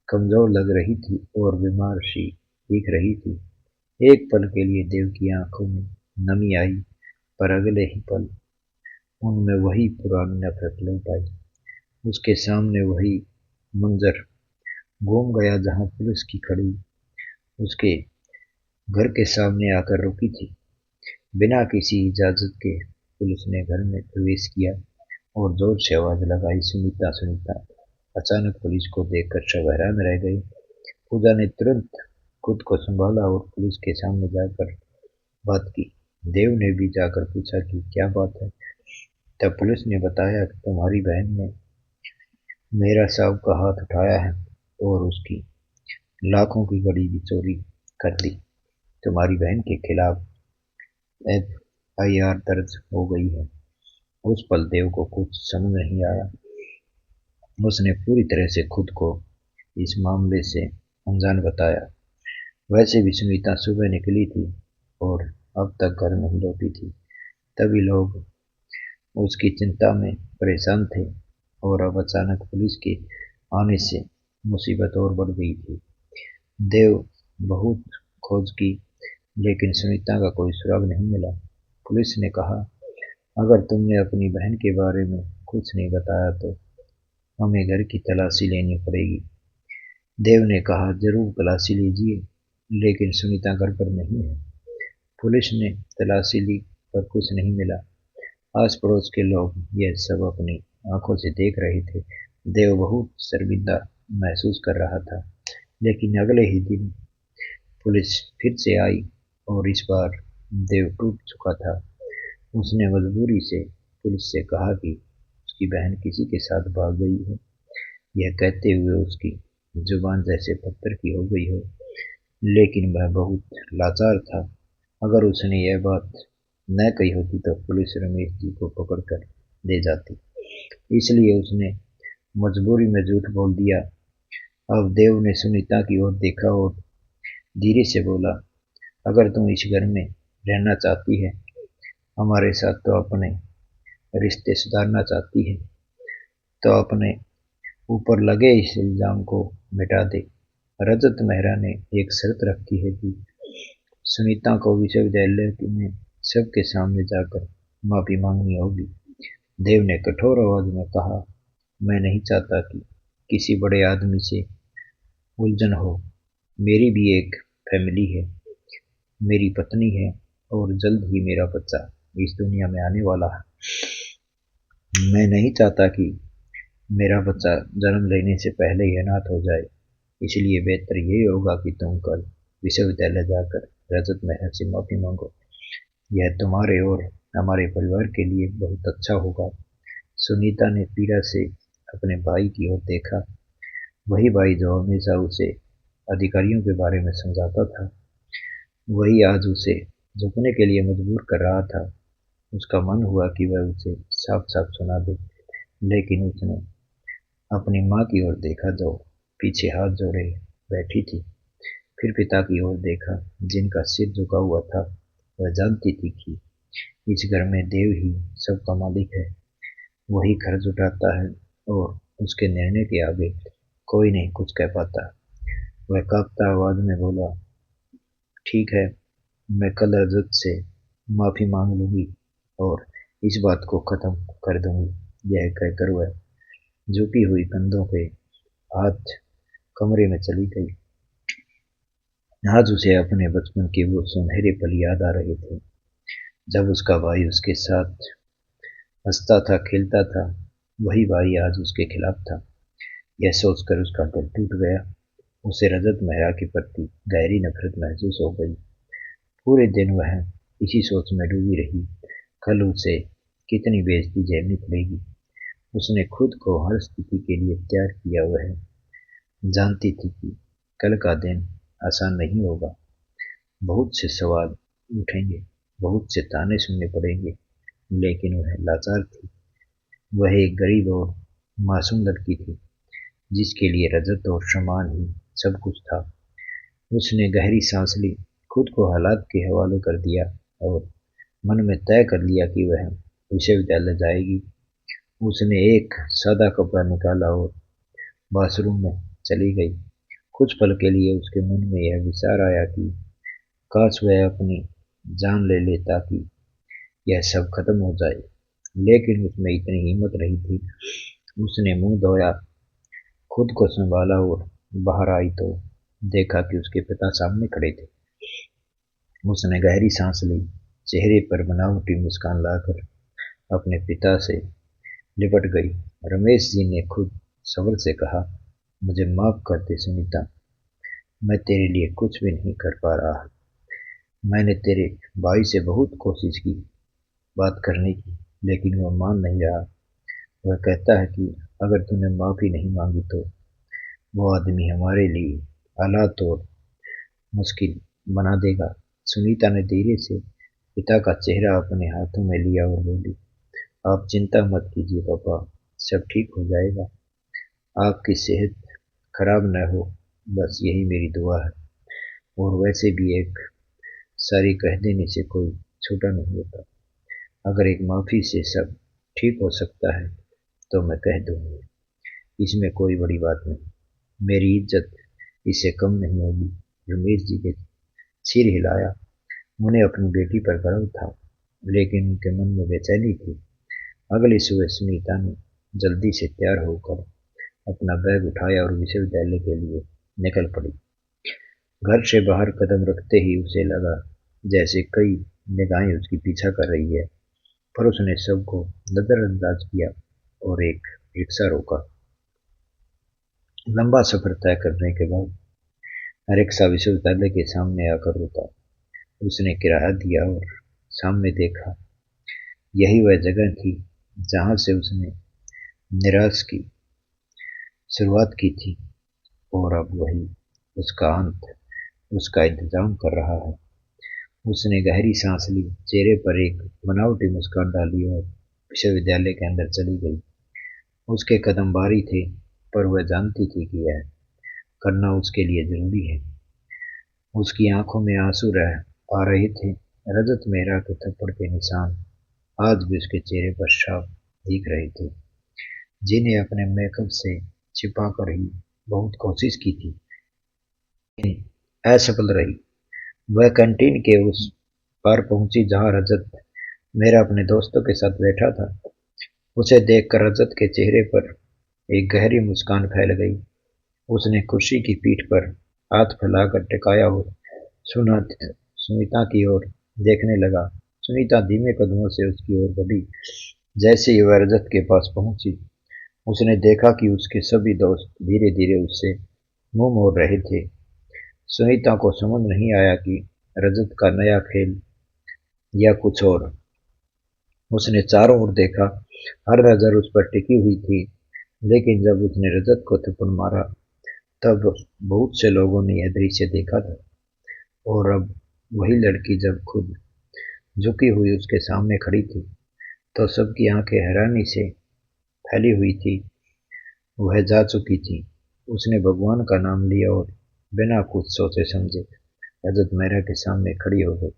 कमजोर लग रही थी और बीमार सी दिख रही थी। एक पल के लिए देव की आंखों में नमी आई, पर अगले ही पल उनमें वही पुरानी नफरत लौट आई। उसके सामने वही मंजर घूम गया जहां पुलिस की खड़ी उसके घर के सामने आकर रुकी थी। बिना किसी इजाजत के पुलिस ने घर में प्रवेश किया और जोर से आवाज लगाई, सुनीता, सुनीता। अचानक पुलिस को देखकर सब हैरान रह गए। पूजा ने तुरंत खुद को संभाला और पुलिस के सामने जाकर बात की। देव ने भी जाकर पूछा कि क्या बात है। तब पुलिस ने बताया कि तुम्हारी बहन ने मेरा साहब का हाथ उठाया है और उसकी लाखों की घड़ी भी चोरी कर दी। तुम्हारी बहन के खिलाफ FIR दर्ज हो गई है। उस पल देव को कुछ समझ नहीं आया। उसने पूरी तरह से खुद को इस मामले से अनजान बताया। वैसे भी सुनीता सुबह निकली थी और अब तक घर नहीं लौटी थी। तभी लोग उसकी चिंता में परेशान थे और अब अचानक पुलिस के आने से मुसीबत और बढ़ गई थी। देव बहुत खोज की, लेकिन सुनीता का कोई सुराग नहीं मिला। पुलिस ने कहा, अगर तुमने अपनी बहन के बारे में कुछ नहीं बताया तो हमें घर की तलाशी लेनी पड़ेगी। देव ने कहा, जरूर तलाशी लीजिए, लेकिन सुनीता घर पर नहीं है। पुलिस ने तलाशी ली पर कुछ नहीं मिला। आस पड़ोस के लोग यह सब अपनी आंखों से देख रहे थे। देव बहुत शर्मिंदा महसूस कर रहा था। लेकिन अगले ही दिन पुलिस फिर से आई और इस बार देव टूट चुका था। उसने मजबूरी से पुलिस से कहा कि उसकी बहन किसी के साथ भाग गई है। यह कहते हुए उसकी जुबान जैसे पत्थर की हो गई हो, लेकिन वह बहुत लाचार था। अगर उसने यह बात न कही होती तो पुलिस रमेश जी को पकड़कर ले जाती, इसलिए उसने मजबूरी में झूठ बोल दिया। अब देव ने सुनीता की ओर देखा और धीरे से बोला, अगर तुम इस घर में रहना चाहती है, हमारे साथ तो अपने रिश्ते सुधारना चाहती है, तो अपने ऊपर लगे इस इल्जाम को मिटा दे। रजत मेहरा ने एक शर्त रखी है कि सुनीता को विश्वविद्यालय में सबके सामने जाकर माफी मांगनी होगी। देव ने कठोर आवाज में कहा, मैं नहीं चाहता कि किसी बड़े आदमी से उलझन हो। मेरी भी एक फैमिली है, मेरी पत्नी है और जल्द ही मेरा बच्चा इस दुनिया में आने वाला है। मैं नहीं चाहता कि मेरा बच्चा जन्म लेने से पहले ही अनाथ हो जाए, इसलिए बेहतर यही होगा कि तुम कल विश्वविद्यालय जाकर रजत मेहरा से माफी मांगो। यह तुम्हारे और हमारे परिवार के लिए बहुत अच्छा होगा। सुनीता ने पीड़ा से अपने भाई की ओर देखा, वही भाई जो हमेशा उसे अधिकारियों के बारे में समझाता था, वही आज उसे झुकने के लिए मजबूर कर रहा था। उसका मन हुआ कि वह उसे साफ साफ सुना दे, लेकिन उसने अपनी माँ की ओर देखा जो पीछे हाथ जोड़े बैठी थी। फिर पिता की ओर देखा जिनका सिर झुका हुआ था। वह जानती थी कि इस घर में देव ही सबका मालिक है, वही खर्च उठाता है और उसके निर्णय के आगे कोई नहीं कुछ कह पाता। वह कांपता आवाज में बोला, ठीक है, मैं कल रजत से माफी मांग लूंगी और इस बात को खत्म कर दूंगी। यह कहकर वह झुकी हुई कंधों के हाथ कमरे में चली गई। आज उसे अपने बचपन के वो सुनहरे पल याद आ रहे थे, जब उसका भाई उसके साथ हंसता था, खेलता था। वही भाई आज उसके खिलाफ था। यह सोचकर उसका दिल टूट गया। उसे रजत मेहरा के प्रति गहरी नफरत महसूस हो गई। पूरे दिन वह इसी सोच में डूबी रही, कल उसे कितनी बेइज्जती झेलनी पड़ेगी। उसने खुद को हर स्थिति के लिए तैयार किया। वह जानती थी कि कल का दिन आसान नहीं होगा। बहुत से सवाल उठेंगे, बहुत से ताने सुनने पड़ेंगे, लेकिन वह लाचार थी। वह एक गरीब और मासूम लड़की थी, जिसके लिए रजत और सम्मान ही सब कुछ था। उसने गहरी सांस ली, खुद को हालात के हवाले कर दिया और मन में तय कर लिया कि वह विश्वविद्यालय जाएगी। उसने एक सादा कपड़ा निकाला और बाथरूम में चली गई। कुछ पल के लिए उसके मन में यह विचार आया कि काश वह अपनी जान ले ले ताकि यह सब खत्म हो जाए, लेकिन उसमें इतनी हिम्मत नहीं थी। उसने मुंह धोया, खुद को संभाला और बाहर आई तो देखा कि उसके पिता सामने खड़े थे। उसने गहरी सांस ली, चेहरे पर बनावटी मुस्कान लाकर अपने पिता से लिपट गई। रमेश जी ने खुद सब्र से कहा, मुझे माफ कर दे सुनीता, मैं तेरे लिए कुछ भी नहीं कर पा रहा। मैंने तेरे भाई से बहुत कोशिश की बात करने की, लेकिन वह मान नहीं रहा। वह कहता है कि अगर तूने माफी नहीं मांगी तो वो आदमी हमारे लिए हालात और मुश्किल बना देगा। सुनीता ने धीरे से पिता का चेहरा अपने हाथों में लिया और बोली, आप चिंता मत कीजिए पापा, सब ठीक हो जाएगा। आपकी सेहत खराब न हो, बस यही मेरी दुआ है। और वैसे भी एक सारी कह देने से कोई छोटा नहीं होता। अगर एक माफी से सब ठीक हो सकता है तो मैं कह दूंगी, इसमें कोई बड़ी बात नहीं। मेरी इज्जत इससे कम नहीं होगी। रमेश जी के सिर हिलाया। उन्हें अपनी बेटी पर गर्व था, लेकिन उनके मन में बेचैनी थी। अगली सुबह सुनीता ने जल्दी से तैयार होकर अपना बैग उठाया और विश्वविद्यालय के लिए निकल पड़ी। घर से बाहर कदम रखते ही उसे लगा जैसे कई निगाहें उसकी पीछा कर रही है, पर उसने सबको नजरअंदाज किया और एक रिक्शा रोका। लंबा सफर तय करने के बाद रिक्शा विश्वविद्यालय के सामने आकर रुका। उसने किराया दिया और सामने देखा। यही वह जगह थी जहां से उसने निराश की शुरुआत की थी, और अब वही उसका अंत उसका इंतजाम कर रहा है। उसने गहरी सांस ली, चेहरे पर एक बनावटी मुस्कान डाली और विश्वविद्यालय के अंदर चली गई। उसके कदम भारी थे, पर वह जानती थी कि यह करना उसके लिए जरूरी है। उसकी आंखों में आंसू रह आ रहे थे। रजत मेहरा के थप्पड़ के निशान आज भी उसके चेहरे पर साफ दिख रहे थे, जिन्हें अपने मेकअप से छिपा कर ही बहुत कोशिश की थी, लेकिन असफल रही। वह कैंटीन के उस पार पहुंची जहां रजत मेरा अपने दोस्तों के साथ बैठा था। उसे देखकर रजत के चेहरे पर एक गहरी मुस्कान फैल गई। उसने कुर्सी की पीठ पर हाथ फैलाकर टिकाया और सुना सुनीता की ओर देखने लगा। सुनीता धीमे कदमों से उसकी ओर बढ़ी। जैसे ही वह रजत के पास पहुंची, उसने देखा कि उसके सभी दोस्त धीरे धीरे उससे मुंह मोड़ रहे थे। सुनीता को समझ नहीं आया कि रजत का नया खेल या कुछ और। उसने चारों ओर देखा, हर नजर उस पर टिकी हुई थी, लेकिन जब उसने रजत को थप्पड़ मारा, तब बहुत से लोगों ने यह दृश्य देखा था। और अब वही लड़की जब खुद झुकी हुई उसके सामने खड़ी थी, तो सबकी आंखें हैरानी से फैली हुई थी। वह जा चुकी थी। उसने भगवान का नाम लिया और बिना कुछ सोचे समझे रजत मेहरा के सामने खड़ी हो गई।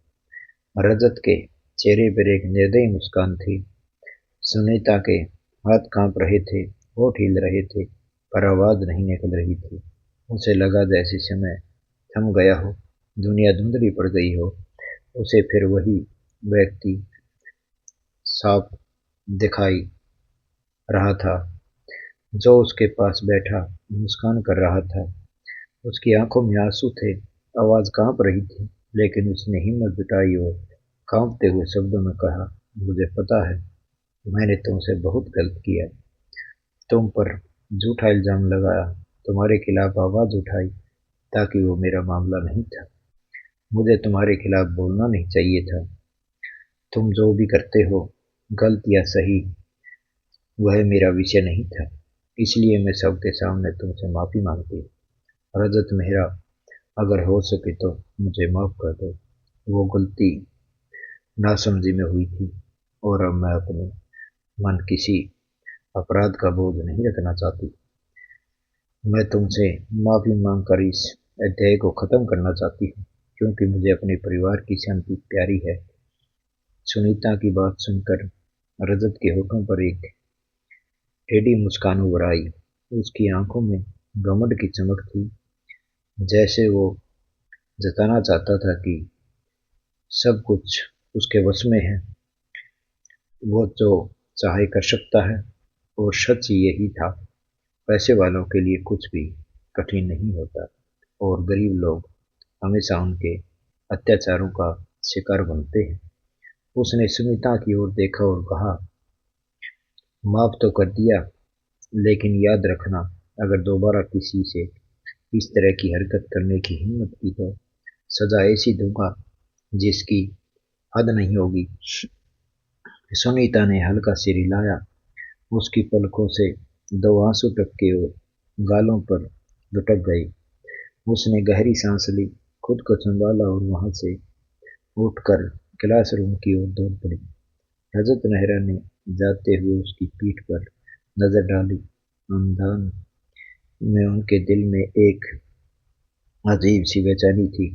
रजत के चेहरे पर एक निर्दयी मुस्कान थी। सुनीता के हाथ कांप रहे थे, होठ हिल रहे थे, पर आवाज नहीं निकल रही थी। उसे लगा जैसे समय थम गया हो, दुनिया धुंधली पड़ गई हो। उसे फिर वही व्यक्ति साफ दिखाई रहा था, जो उसके पास बैठा मुस्कान कर रहा था। उसकी आंखों में आंसू थे, आवाज कांप रही थी, लेकिन उसने हिम्मत जुटाई और कांपते हुए शब्दों में कहा, मुझे पता है, मैंने तुमसे बहुत गलत किया। तुम पर झूठा इल्जाम लगाया, तुम्हारे खिलाफ आवाज उठाई, ताकि वो मेरा मामला नहीं था। मुझे तुम्हारे खिलाफ बोलना नहीं चाहिए था। तुम जो भी करते हो, गलत या सही, वह मेरा विषय नहीं था। इसलिए मैं सबके सामने तुमसे माफी मांगती हूँ। रजत मेहरा, अगर हो सके तो मुझे माफ कर दो। वो गलती नासमझी में हुई थी, और अब मैं अपने मन किसी अपराध का बोझ नहीं रखना चाहती। मैं तुमसे माफी मांगकर इस अध्याय को खत्म करना चाहती हूँ, क्योंकि मुझे अपने परिवार की शांति प्यारी है। सुनीता की बात सुनकर रजत के होठों पर एक टेढ़ी मुस्कान उभर आई। उसकी आंखों में घमंड की चमक थी, जैसे वो जताना चाहता था कि सब कुछ उसके वश में है, वो जो चाहे कर सकता है। और सच यही था, पैसे वालों के लिए कुछ भी कठिन नहीं होता, और गरीब लोग हमेशा उनके अत्याचारों का शिकार बनते हैं। उसने सुनीता की ओर देखा और कहा, माफ तो कर दिया, लेकिन याद रखना, अगर दोबारा किसी से इस तरह की हरकत करने की हिम्मत की तो सजा ऐसी दूंगा जिसकी हद नहीं होगी। सुनीता ने हल्का सिर हिलाया। उसकी पलकों से दो आंसू टपके और गालों पर लुढ़क गए। उसने गहरी सांस ली, खुद को संभाला और वहां से उठकर क्लासरूम की ओर दौड़ पड़ी। रजत मेहरा ने जाते हुए उसकी पीठ पर नजर डाली। अंधान में उनके दिल में एक अजीब सी बेचैनी थी।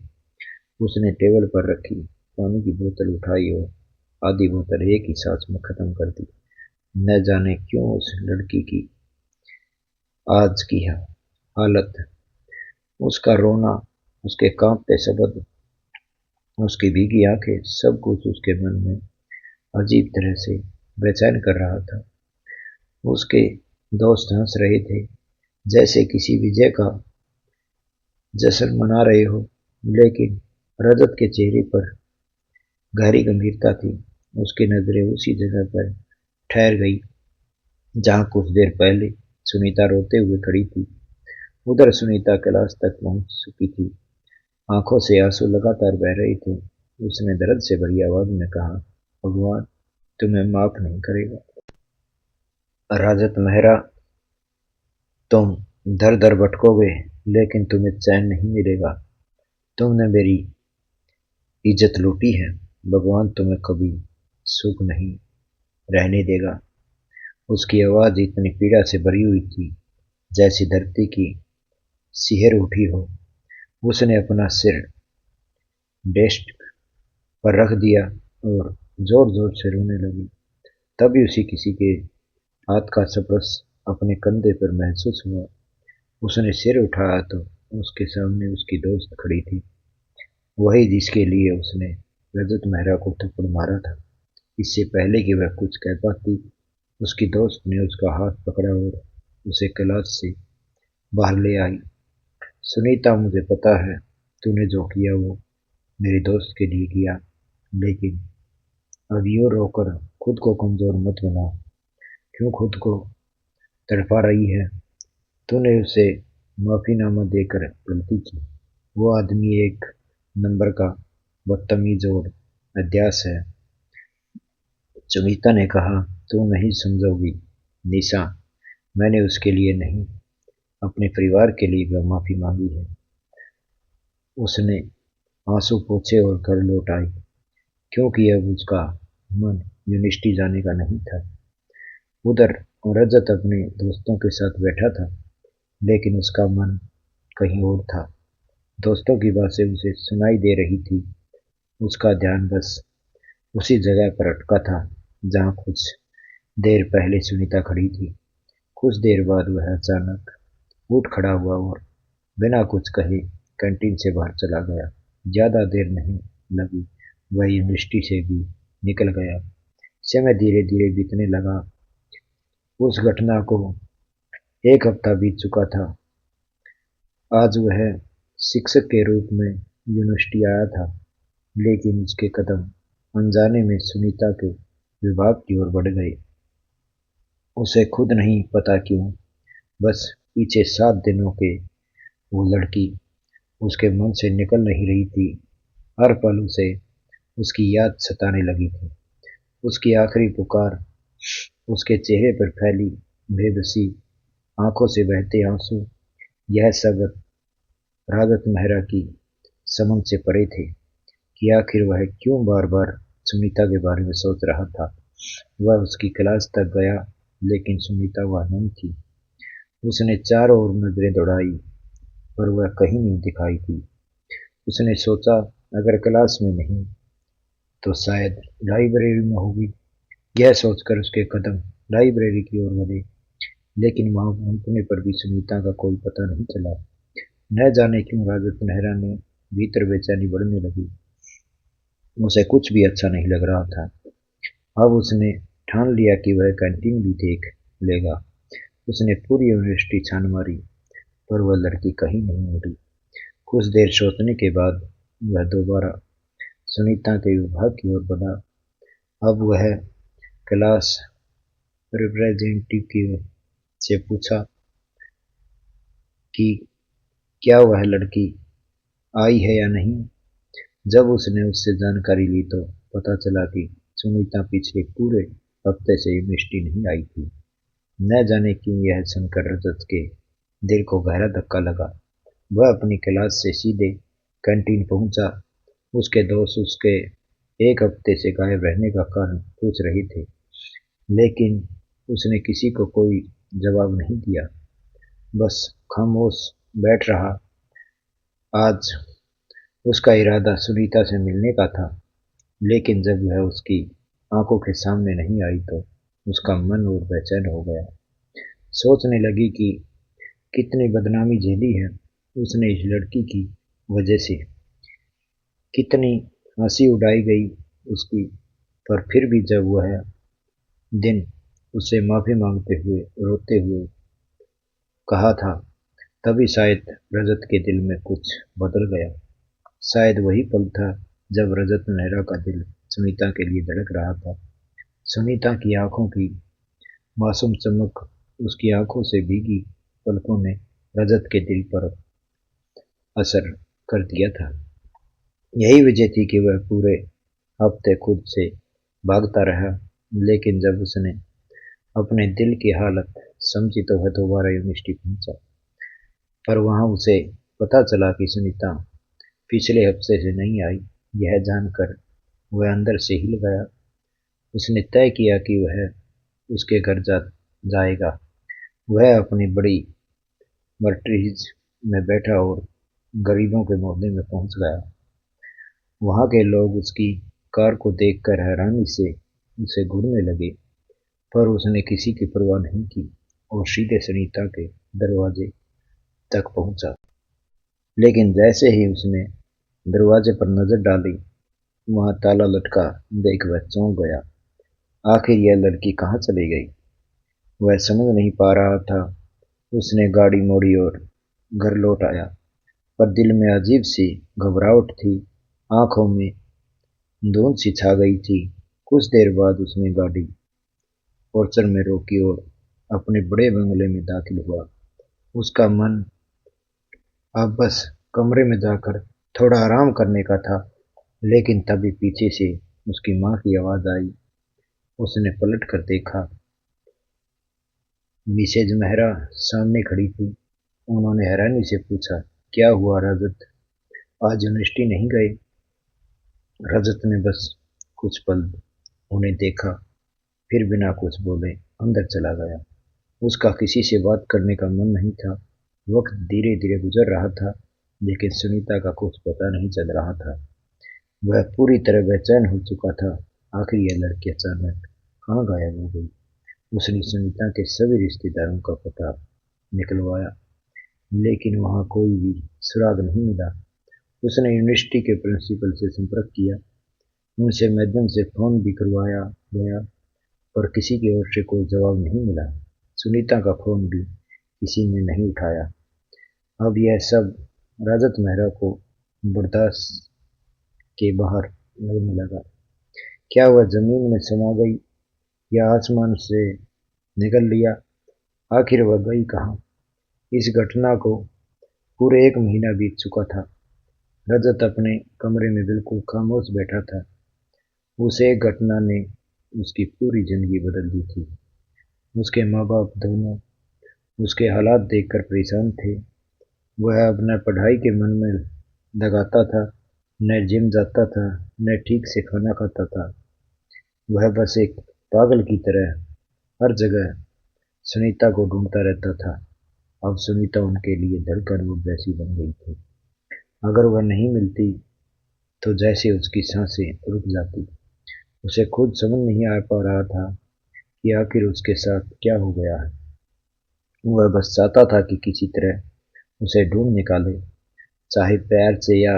उसने टेबल पर रखी पानी की बोतल उठाई और आधी बोतल एक ही सांस में खत्म कर दी। न जाने क्यों उस लड़की की आज की हालत, उसका रोना, उसके कांपते शब्द, उसकी भीगी आंखें, सब कुछ उसके मन में अजीब तरह से बेचैन कर रहा था। उसके दोस्त हंस रहे थे, जैसे किसी विजय का जश्न मना रहे हो, लेकिन रजत के चेहरे पर गहरी गंभीरता थी। उसकी नजरें उसी जगह पर ठहर गई जहां कुछ देर पहले सुनीता रोते हुए खड़ी थी। उधर सुनीता क्लास तक पहुंच चुकी थी। आंखों से आंसू लगातार बह रही थे। उसने दर्द से भरी आवाज में कहा, भगवान तुम्हें माफ नहीं करेगा। राजत मेहरा, तुम दर दर भटकोगे लेकिन तुम्हें चैन नहीं मिलेगा। तुमने मेरी इज्जत लूटी है। भगवान तुम्हें कभी सुख नहीं रहने देगा। उसकी आवाज इतनी पीड़ा से भरी हुई थी जैसी धरती की सिहर उठी हो। उसने अपना सिर डेस्क पर रख दिया और जोर जोर से रोने लगी। तभी उसी किसी के हाथ का स्पर्श अपने कंधे पर महसूस हुआ। उसने सिर उठाया तो उसके सामने उसकी दोस्त खड़ी थी, वही जिसके लिए उसने रजत मेहरा को थप्पड़ मारा था। इससे पहले कि वह कुछ कह पाती, उसकी दोस्त ने उसका हाथ पकड़ा और उसे क्लास से बाहर ले आई। सुनीता, मुझे पता है तूने जो किया वो मेरी दोस्त के लिए किया, लेकिन अब यूं रोकर खुद को कमजोर मत बना। क्यों खुद को तड़पा रही है? तूने उसे माफीनामा देकर गलती की। वो आदमी एक नंबर का बदतमीज और अध्यास है। सुनीता ने कहा, तू नहीं समझोगी निशा, मैंने उसके लिए नहीं, अपने परिवार के लिए भी माफी मांगी है। उसने आंसू पोंछे और घर लौट आई, क्योंकि अब उसका मन यूनिवर्सिटी जाने का नहीं था। उधर रजत अपने दोस्तों के साथ बैठा था, लेकिन उसका मन कहीं और था। दोस्तों की बातें उसे सुनाई दे रही थी। उसका ध्यान बस उसी जगह पर अटका था जहां कुछ देर पहले सुनीता खड़ी थी। कुछ देर बाद वह अचानक उठ खड़ा हुआ और बिना कुछ कहे कैंटीन से बाहर चला गया। ज्यादा देर नहीं लगी, वह यूनिवर्सिटी से भी निकल गया। समय धीरे धीरे बीतने लगा। उस घटना को एक हफ्ता बीत चुका था। आज वह शिक्षक के रूप में यूनिवर्सिटी आया था, लेकिन उसके कदम अनजाने में सुनीता के विभाग की ओर बढ़ गए। उसे खुद नहीं पता क्यों, बस पीछे 7 दिनों के वो लड़की उसके मन से निकल नहीं रही थी। हर पल उसे उसकी याद सताने लगी थी। उसकी आखिरी पुकार, उसके चेहरे पर फैली बेबसी, आंखों से बहते आंसू, यह सब रागत मेहरा की समझ से परे थे कि आखिर वह क्यों बार बार सुनीता के बारे में सोच रहा था। वह उसकी क्लास तक गया, लेकिन सुनीता वह नहीं थी। उसने चारों ओर नजरें दौड़ाई, पर वह कहीं नहीं दिखाई थी। उसने सोचा, अगर क्लास में नहीं तो शायद लाइब्रेरी में होगी। यह सोचकर उसके कदम लाइब्रेरी की ओर बढ़े, लेकिन वहां पहुंचने पर भी सुनीता का कोई पता नहीं चला। न जाने क्यों राजत मेहरा ने भीतर बेचैनी बढ़ने लगी। उसे कुछ भी अच्छा नहीं लग रहा था। अब उसने ठान लिया कि वह कैंटीन भी देख लेगा। उसने पूरी यूनिवर्सिटी छान मारी, पर वह लड़की कहीं नहीं मिली। कुछ देर सोचने के बाद वह दोबारा सुनीता के विभाग की ओर बढ़ा। अब वह क्लास रिप्रेजेंटेटिव से पूछा कि क्या वह लड़की आई है या नहीं। जब उसने उससे जानकारी ली तो पता चला कि सुनीता पिछले पूरे हफ्ते से यूनिवर्सिटी नहीं आई थी। न जाने क्यों यह सुनकर रजत के दिल को गहरा धक्का लगा। वह अपनी क्लास से सीधे कैंटीन पहुंचा। उसके दोस्त उसके एक हफ्ते से गायब रहने का कारण पूछ रहे थे, लेकिन उसने किसी को कोई जवाब नहीं दिया, बस खामोश बैठ रहा। आज उसका इरादा सुनीता से मिलने का था, लेकिन जब वह उसकी आंखों के सामने नहीं आई तो उसका मन और बेचैन हो गया। सोचने लगी कि कितनी बदनामी झेली है उसने इस लड़की की वजह से, कितनी हंसी उड़ाई गई उसकी। पर फिर भी जब वह दिन उसे माफी मांगते हुए रोते हुए कहा था, तभी शायद रजत के दिल में कुछ बदल गया। शायद वही पल था जब रजत मेहरा का दिल सुनीता के लिए धड़क रहा था। सुनीता की आंखों की मासूम चमक, उसकी आंखों से भीगी पलकों ने रजत के दिल पर असर कर दिया था। यही वजह थी कि वह पूरे हफ्ते खुद से भागता रहा, लेकिन जब उसने अपने दिल की हालत समझी तो वह दोबारा यूनिवर्सिटी पहुंचा। पर वहां उसे पता चला कि सुनीता पिछले हफ्ते से नहीं आई। यह जानकर वह अंदर से हिल गया। उसने तय किया कि वह उसके घर जाएगा। वह अपनी बड़ी मर्सिडीज में बैठा और गरीबों के मोहल्ले में पहुंच गया। वहां के लोग उसकी कार को देखकर हैरानी से उसे घूरने लगे, पर उसने किसी की परवाह नहीं की और सीधे सुनीता के दरवाजे तक पहुंचा। लेकिन जैसे ही उसने दरवाजे पर नजर डाली, वहां ताला लटका देख वह चौंक गया। आखिर यह लड़की कहाँ चली गई, वह समझ नहीं पा रहा था। उसने गाड़ी मोड़ी और घर लौट आया, पर दिल में अजीब सी घबराहट थी। आंखों में धुंध सी छा गई थी। कुछ देर बाद उसने गाड़ी पोर्चर में रोकी और अपने बड़े बंगले में दाखिल हुआ। उसका मन अब बस कमरे में जाकर थोड़ा आराम करने का था। लेकिन तभी पीछे से उसकी माँ की आवाज आई। उसने पलट कर देखा। मिसेज मेहरा सामने खड़ी थी। उन्होंने हैरानी से पूछा, क्या हुआ रजत, आज यूनिवर्सिटी नहीं गए? रजत ने बस कुछ पल उन्हें देखा, फिर बिना कुछ बोले अंदर चला गया। उसका किसी से बात करने का मन नहीं था। वक्त धीरे धीरे गुजर रहा था, लेकिन सुनीता का कुछ पता नहीं चल रहा था। वह पूरी तरह बेचैन हो चुका था। आखिर यह लड़की अचानक कहाँ गायब हो गई? उसने सुनीता के सभी रिश्तेदारों का पता निकलवाया, लेकिन वहां कोई भी सुराग नहीं मिला। उसने यूनिवर्सिटी के प्रिंसिपल से संपर्क किया, उनसे माध्यम से फोन भी करवाया गया, पर किसी की ओर से कोई जवाब नहीं मिला। सुनीता का फोन भी किसी ने नहीं उठाया। अब यह सब राजत मेहरा को बर्दाश्त के बाहर लगने लगा। क्या वह जमीन में समा गई या आसमान से निकल लिया? आखिर वह गई कहाँ? इस घटना को पूरे 1 महीना बीत चुका था। रजत अपने कमरे में बिल्कुल खामोश बैठा था। उस एक घटना ने उसकी पूरी जिंदगी बदल दी थी। उसके माँ बाप दोनों उसके हालात देखकर परेशान थे। वह अब न पढ़ाई के मन में लगाता था, न जिम जाता था, न ठीक से खाना खाता था। वह बस एक पागल की तरह हर जगह सुनीता को ढूंढता रहता था। अब सुनीता उनके लिए धड़कन और जैसी बन गई थी। अगर वह नहीं मिलती तो जैसे उसकी सांसें रुक जाती। उसे खुद समझ नहीं आ पा रहा था कि आखिर उसके साथ क्या हो गया है। वह बस चाहता था कि किसी तरह उसे ढूंढ निकाले, चाहे प्यार से या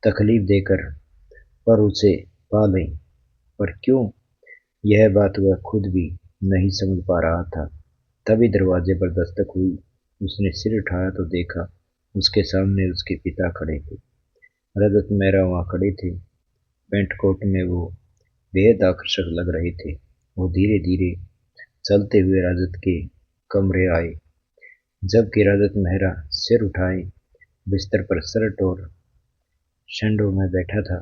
तकलीफ देकर, पर उसे पा लें। पर क्यों? यह बात वह खुद भी नहीं समझ पा रहा था। तभी दरवाजे पर दस्तक हुई। उसने सिर उठाया तो देखा उसके सामने उसके पिता खड़े थे। रजत मेहरा वहां खड़े थे। पेंट कोट में वो बेहद आकर्षक लग रहे थे। वो धीरे धीरे चलते हुए रजत के कमरे आए। जबकि रजत मेहरा सिर उठाए बिस्तर पर शर्ट और शैंडो में बैठा था।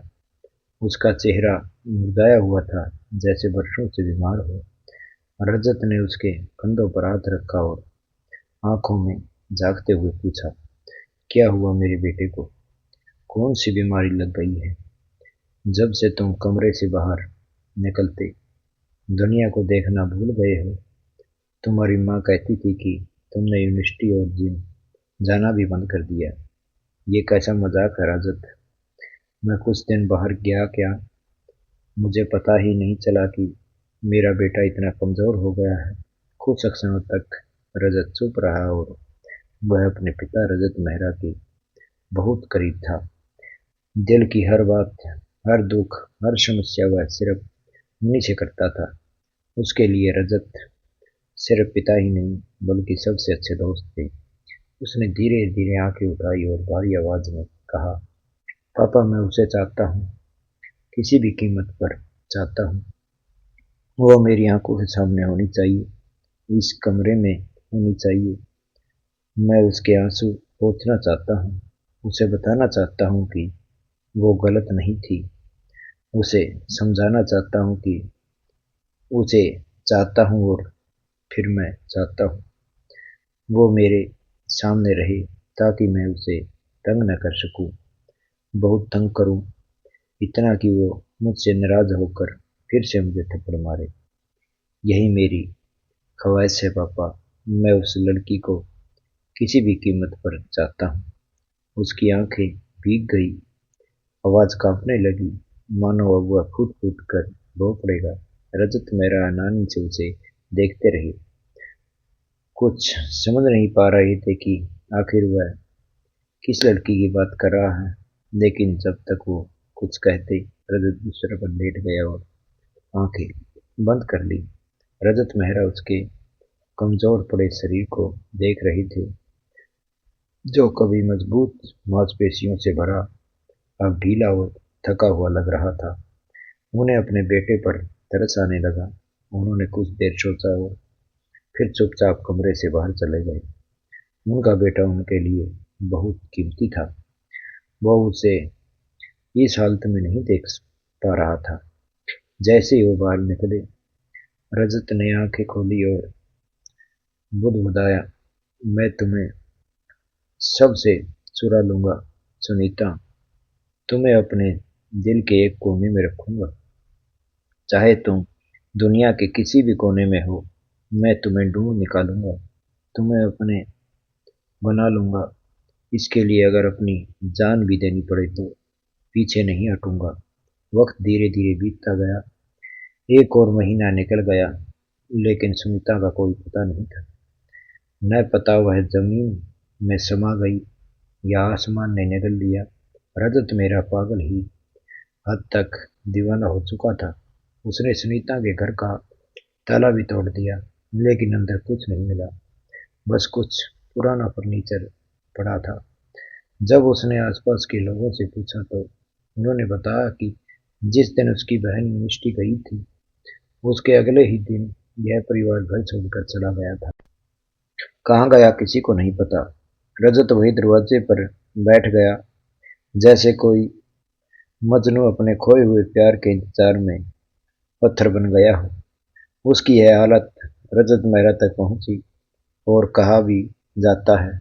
उसका चेहरा मुरझाया हुआ था, जैसे वर्षों से बीमार हो। रजत ने उसके कंधों पर हाथ रखा और आंखों में झांकते हुए पूछा, क्या हुआ मेरे बेटे को? कौन सी बीमारी लग गई है? जब से तुम कमरे से बाहर निकलते दुनिया को देखना भूल गए हो। तुम्हारी माँ कहती थी कि तुमने यूनिवर्सिटी और जिम जाना भी बंद कर दिया। ये कैसा मजाक है रजत? मैं कुछ दिन बाहर गया क्या? मुझे पता ही नहीं चला कि मेरा बेटा इतना कमजोर हो गया है। कुछ क्षणों तक रजत चुप रहा और वह अपने पिता रजत मेहरा के बहुत करीब था। दिल की हर बात, हर दुख, हर समस्या वह सिर्फ उन्हीं से करता था। उसके लिए रजत सिर्फ पिता ही नहीं बल्कि सबसे अच्छे दोस्त थे। उसने धीरे धीरे आंखें उठाई और भारी आवाज में कहा, पापा मैं उसे चाहता हूँ, किसी भी कीमत पर चाहता हूँ। वो मेरी आंखों के सामने होनी चाहिए, इस कमरे में होनी चाहिए। मैं उसके आंसू पोंछना चाहता हूँ, उसे बताना चाहता हूँ कि वो गलत नहीं थी। उसे समझाना चाहता हूँ कि उसे चाहता हूँ और फिर मैं चाहता हूँ वो मेरे सामने रहे ताकि मैं उसे तंग न कर सकूं, बहुत तंग करूं, इतना कि वो मुझसे नाराज होकर फिर से मुझे थप्पड़ मारे। यही मेरी ख्वाहिश है पापा। मैं उस लड़की को किसी भी कीमत पर चाहता हूँ। उसकी आंखें भीग गई, आवाज कांपने लगी, मानो अब वह फूट फूट कर रो पड़ेगा। रजत मेहरा अनानी से उसे देखते रहे, कुछ समझ नहीं पा रहे थे कि आखिर वह किस लड़की की बात कर रहा है। लेकिन जब तक वो कुछ कहते, रजत दूसरे पर लेट गया और आंखें बंद कर ली। रजत मेहरा उसके कमजोर पड़े शरीर को देख रहे थे, जो कभी मजबूत मांसपेशियों से भरा अब ढीला और थका हुआ लग रहा था। उन्हें अपने बेटे पर तरस आने लगा। उन्होंने कुछ देर सोचा और फिर चुपचाप कमरे से बाहर चले गए। उनका बेटा उनके लिए बहुत कीमती था। वो उसे इस हालत में नहीं देख पा रहा था। जैसे ही वो बाहर निकले, रजत ने आंखें खोली और बुदबुदाया, मैं तुम्हें सबसे चुरा लूंगा सुनीता, तुम्हें अपने दिल के एक कोने में रखूंगा। चाहे तुम दुनिया के किसी भी कोने में हो, मैं तुम्हें ढूंढ निकालूंगा, तुम्हें अपने बना लूंगा। इसके लिए अगर अपनी जान भी देनी पड़े तो पीछे नहीं हटूंगा। वक्त धीरे धीरे बीतता गया। एक और महीना निकल गया, लेकिन सुनीता का कोई पता नहीं था। न पता वह जमीन में समा गई या आसमान ने निगल लिया। रजत मेरा पागल ही हद तक दीवाना हो चुका था। उसने सुनीता के घर का ताला भी तोड़ दिया, लेकिन अंदर कुछ नहीं मिला, बस कुछ पुराना फर्नीचर पड़ा था। जब उसने आसपास के लोगों से पूछा तो उन्होंने बताया कि जिस दिन उसकी बहन मिष्टी गई थी, उसके अगले ही दिन यह परिवार घर छोड़कर चला गया था। कहाँ गया किसी को नहीं पता। रजत वही दरवाजे पर बैठ गया, जैसे कोई मजनू अपने खोए हुए प्यार के इंतजार में पत्थर बन गया हो। उसकी यह हालत रजत मेहरा तक पहुंची और कहा भी जाता है,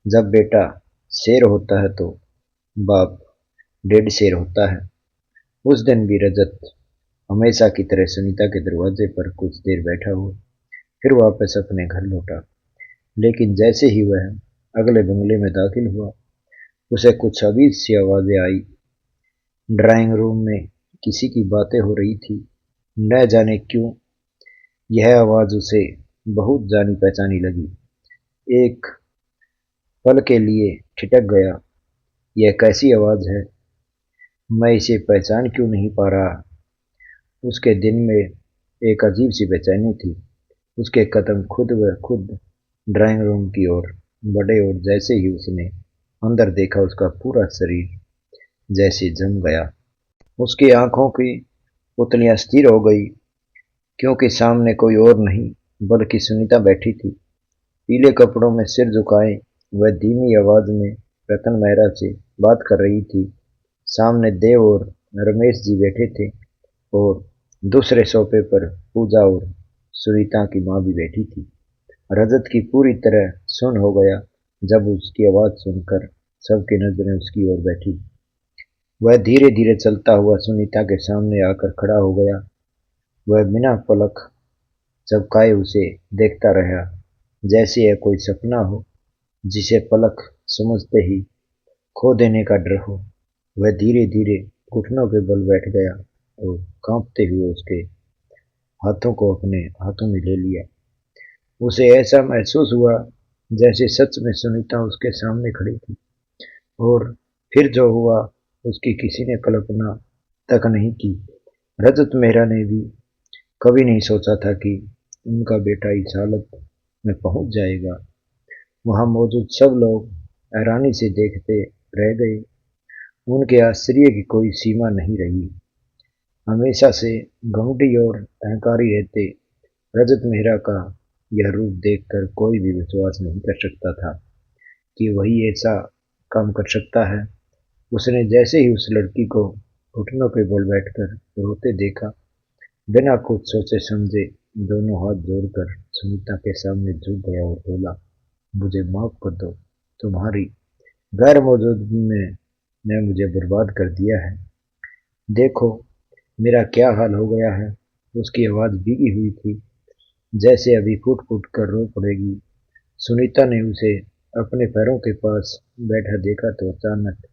जब बेटा शेर होता है तो बाप डेढ़ शेर होता है। उस दिन भी रजत हमेशा की तरह सुनीता के दरवाजे पर कुछ देर बैठा हुआ, फिर वापस अपने घर लौटा। लेकिन जैसे ही वह अगले बंगले में दाखिल हुआ, उसे कुछ अजीब सी आवाजें आई। ड्राइंग रूम में किसी की बातें हो रही थी। न जाने क्यों यह आवाज उसे बहुत जानी पहचानी लगी। एक पल के लिए ठिठक गया, यह कैसी आवाज है, मैं इसे पहचान क्यों नहीं पा रहा। उसके दिल में एक अजीब सी बेचैनी थी। उसके कदम खुद ब खुद ड्राइंग रूम की ओर बढ़े और जैसे ही उसने अंदर देखा, उसका पूरा शरीर जैसे जम गया। उसकी आंखों की पुतलियां स्थिर हो गई, क्योंकि सामने कोई और नहीं बल्कि सुनीता बैठी थी, पीले कपड़ों में सिर झुकाए। वह धीमी आवाज में रतन मेहरा से बात कर रही थी। सामने देव और रमेश जी बैठे थे और दूसरे सोफे पर पूजा और सुनीता की माँ भी बैठी थी। रजत की पूरी तरह सुन हो गया। जब उसकी आवाज सुनकर सबकी नजरें उसकी ओर बैठी, वह धीरे धीरे चलता हुआ सुनीता के सामने आकर खड़ा हो गया। वह बिना पलक झपकाए उसे देखता रहा, जैसे यह कोई सपना हो जिसे पलक समझते ही खो देने का डर हो। वह धीरे धीरे घुटनों के बल बैठ गया और कांपते हुए उसके हाथों को अपने हाथों में ले लिया। उसे ऐसा महसूस हुआ जैसे सच में सुनीता उसके सामने खड़ी थी, और फिर जो हुआ उसकी किसी ने कल्पना तक नहीं की। रजत मेहरा ने भी कभी नहीं सोचा था कि उनका बेटा इस हालत में पहुंच जाएगा। वहां मौजूद सब लोग हैरानी से देखते रह गए। उनके आश्चर्य की कोई सीमा नहीं रही। हमेशा से घमंडी और अहंकारी रहते रजत मेहरा का यह रूप देखकर कोई भी विश्वास नहीं कर सकता था कि वही ऐसा काम कर सकता है। उसने जैसे ही उस लड़की को घुटनों पे बल बैठकर रोते देखा, बिना कुछ सोचे समझे दोनों हाथ जोड़कर सुनीता के सामने झुक गया और बोला, मुझे माफ कर दो, तुम्हारी गैर मौजूदगी में ने मुझे बर्बाद कर दिया है। देखो मेरा क्या हाल हो गया है। उसकी आवाज भीगी हुई थी, जैसे अभी फूट फूट कर रो पड़ेगी। सुनीता ने उसे अपने पैरों के पास बैठा देखा तो अचानक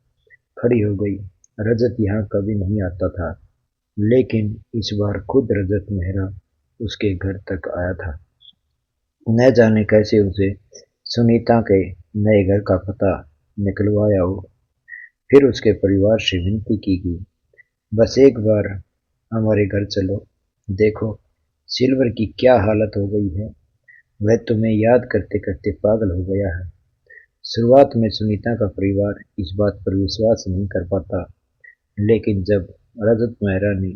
खड़ी हो गई। रजत यहाँ कभी नहीं आता था, लेकिन इस बार खुद रजत मेहरा उसके घर तक आया था। न जाने कैसे उसे सुनीता के नए घर का पता निकलवाया हो। फिर उसके परिवार से विनती की कि बस एक बार हमारे घर चलो, देखो सिल्वर की क्या हालत हो गई है। वह तुम्हें याद करते करते पागल हो गया है। शुरुआत में सुनीता का परिवार इस बात पर विश्वास नहीं कर पाता, लेकिन जब रजत मेहरा ने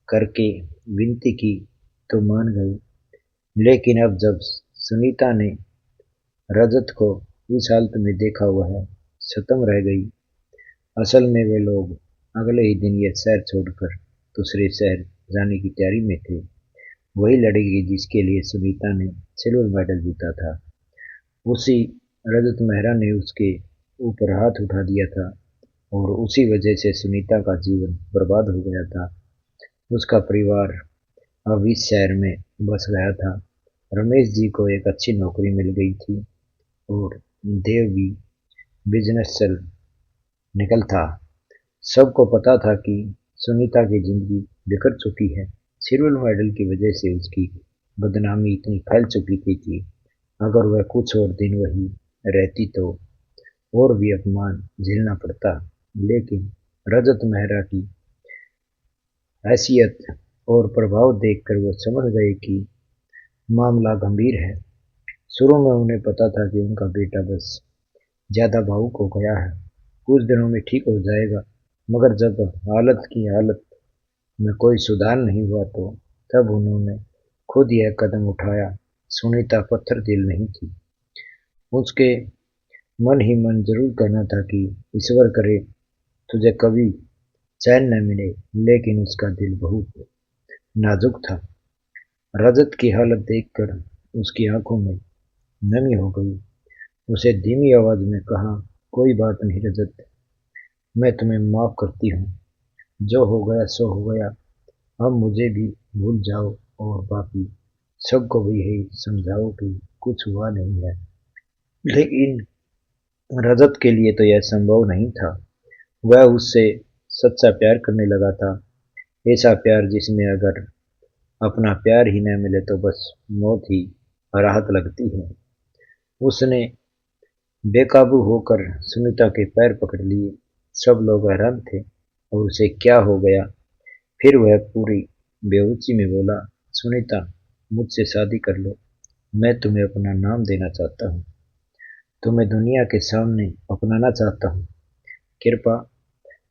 करके विनती की तो मान गए। लेकिन अब जब सुनीता ने रजत को इस हालत में देखा, वह सतम रह गई। असल में वे लोग अगले ही दिन यह शहर छोड़कर दूसरे शहर जाने की तैयारी में थे। वही लड़की जिसके लिए सुनीता ने सिल्वर मेडल जीता था, उसी रजत मेहरा ने उसके ऊपर हाथ उठा दिया था और उसी वजह से सुनीता का जीवन बर्बाद हो गया था। उसका परिवार अब इस शहर में बस गया था। रमेश जी को एक अच्छी नौकरी मिल गई थी और देव भी बिजनेस चल निकल था। सबको पता था कि सुनीता की जिंदगी बिखर चुकी है। सिल्वर मेडल की वजह से उसकी बदनामी इतनी फैल चुकी थी कि अगर वह कुछ और दिन वही रहती तो और भी अपमान झेलना पड़ता। लेकिन रजत मेहरा की हैसियत और प्रभाव देखकर वह समझ गए कि मामला गंभीर है। शुरू में उन्हें पता था कि उनका बेटा बस ज्यादा भावुक हो गया है, कुछ दिनों में ठीक हो जाएगा। मगर जब हालत में कोई सुधार नहीं हुआ तो तब उन्होंने खुद यह कदम उठाया। सुनीता पत्थर दिल नहीं थी। उसके मन ही मन जरूर कहना था कि ईश्वर करे तुझे कभी चैन न मिले, लेकिन उसका दिल बहुत नाजुक था। रजत की हालत देखकर उसकी आंखों में नमी हो गई। उसे धीमी आवाज में कहा, कोई बात नहीं रजत, मैं तुम्हें माफ करती हूँ। जो हो गया सो हो गया। अब मुझे भी भूल जाओ और बाकी सबको भी यही समझाओ कि कुछ हुआ नहीं है। लेकिन रजत के लिए तो यह संभव नहीं था। वह उससे सच्चा प्यार करने लगा था, ऐसा प्यार जिसमें अगर अपना प्यार ही न मिले तो बस मौत ही राहत लगती है। उसने बेकाबू होकर सुनीता के पैर पकड़ लिए। सब लोग हैरान थे और उसे क्या हो गया। फिर वह पूरी बेहोशी में बोला, सुनीता मुझसे शादी कर लो, मैं तुम्हें अपना नाम देना चाहता हूँ, तुम्हें दुनिया के सामने अपनाना चाहता हूँ। कृपा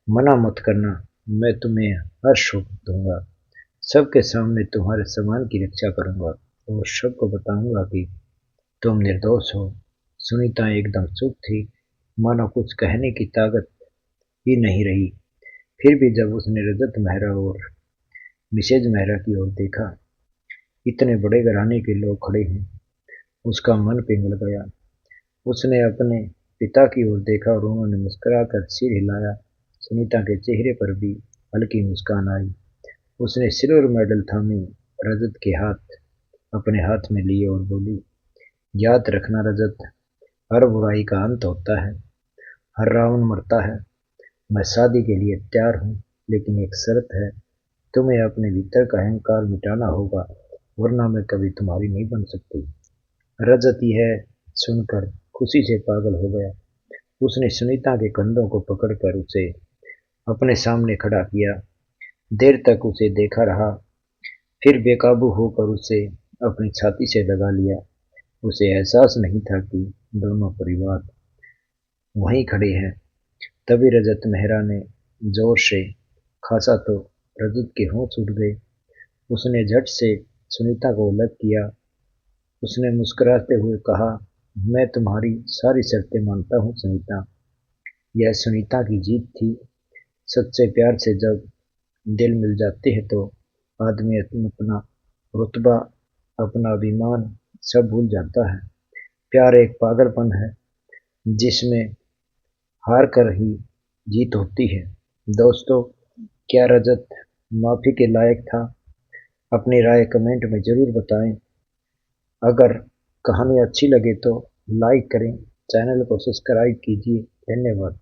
मना मत करना, मैं तुम्हें हर सुख दूंगा, सबके सामने तुम्हारे सम्मान की रक्षा करूंगा और सबको बताऊंगा कि तुम निर्दोष हो। सुनीता एकदम चुप थी, मानो कुछ कहने की ताकत ही नहीं रही। फिर भी जब उसने रजत मेहरा और मिसेज मेहरा की ओर देखा, इतने बड़े घराने के लोग खड़े हैं, उसका मन पिघल गया। उसने अपने पिता की ओर देखा और उन्होंने मुस्कुराकर सिर हिलाया। सुनीता के चेहरे पर भी हल्की मुस्कान आई। उसने सिल्वर मेडल थामे रजत के हाथ अपने हाथ में लिए और बोली, याद रखना रजत, हर बुराई का अंत होता है, हर रावण मरता है। मैं शादी के लिए तैयार हूँ, लेकिन एक शर्त है, तुम्हें अपने भीतर का अहंकार मिटाना होगा, वरना मैं कभी तुम्हारी नहीं बन सकती। रजत यह सुनकर खुशी से पागल हो गया। उसने सुनीता के कंधों को पकड़कर उसे अपने सामने खड़ा किया। देर तक उसे देखा रहा, फिर बेकाबू होकर उसे अपनी छाती से लगा लिया। उसे एहसास नहीं था कि दोनों परिवार वहीं खड़े हैं। तभी रजत मेहरा ने जोर से खांसा तो रजत के होंठ उठ गए। उसने झट से सुनीता को अलग किया। उसने मुस्कुराते हुए कहा, मैं तुम्हारी सारी शर्तें मानता हूँ सुनीता। यह सुनीता की जीत थी। सच्चे प्यार से जब दिल मिल जाते हैं तो आदमी अपना रुतबा, अपना अभिमान सब भूल जाता है। प्यार एक पागलपन है जिसमें हार कर ही जीत होती है। दोस्तों, क्या रजत माफी के लायक था? अपनी राय कमेंट में जरूर बताएं। अगर कहानी अच्छी लगे तो लाइक करें, चैनल को सब्सक्राइब कीजिए। धन्यवाद।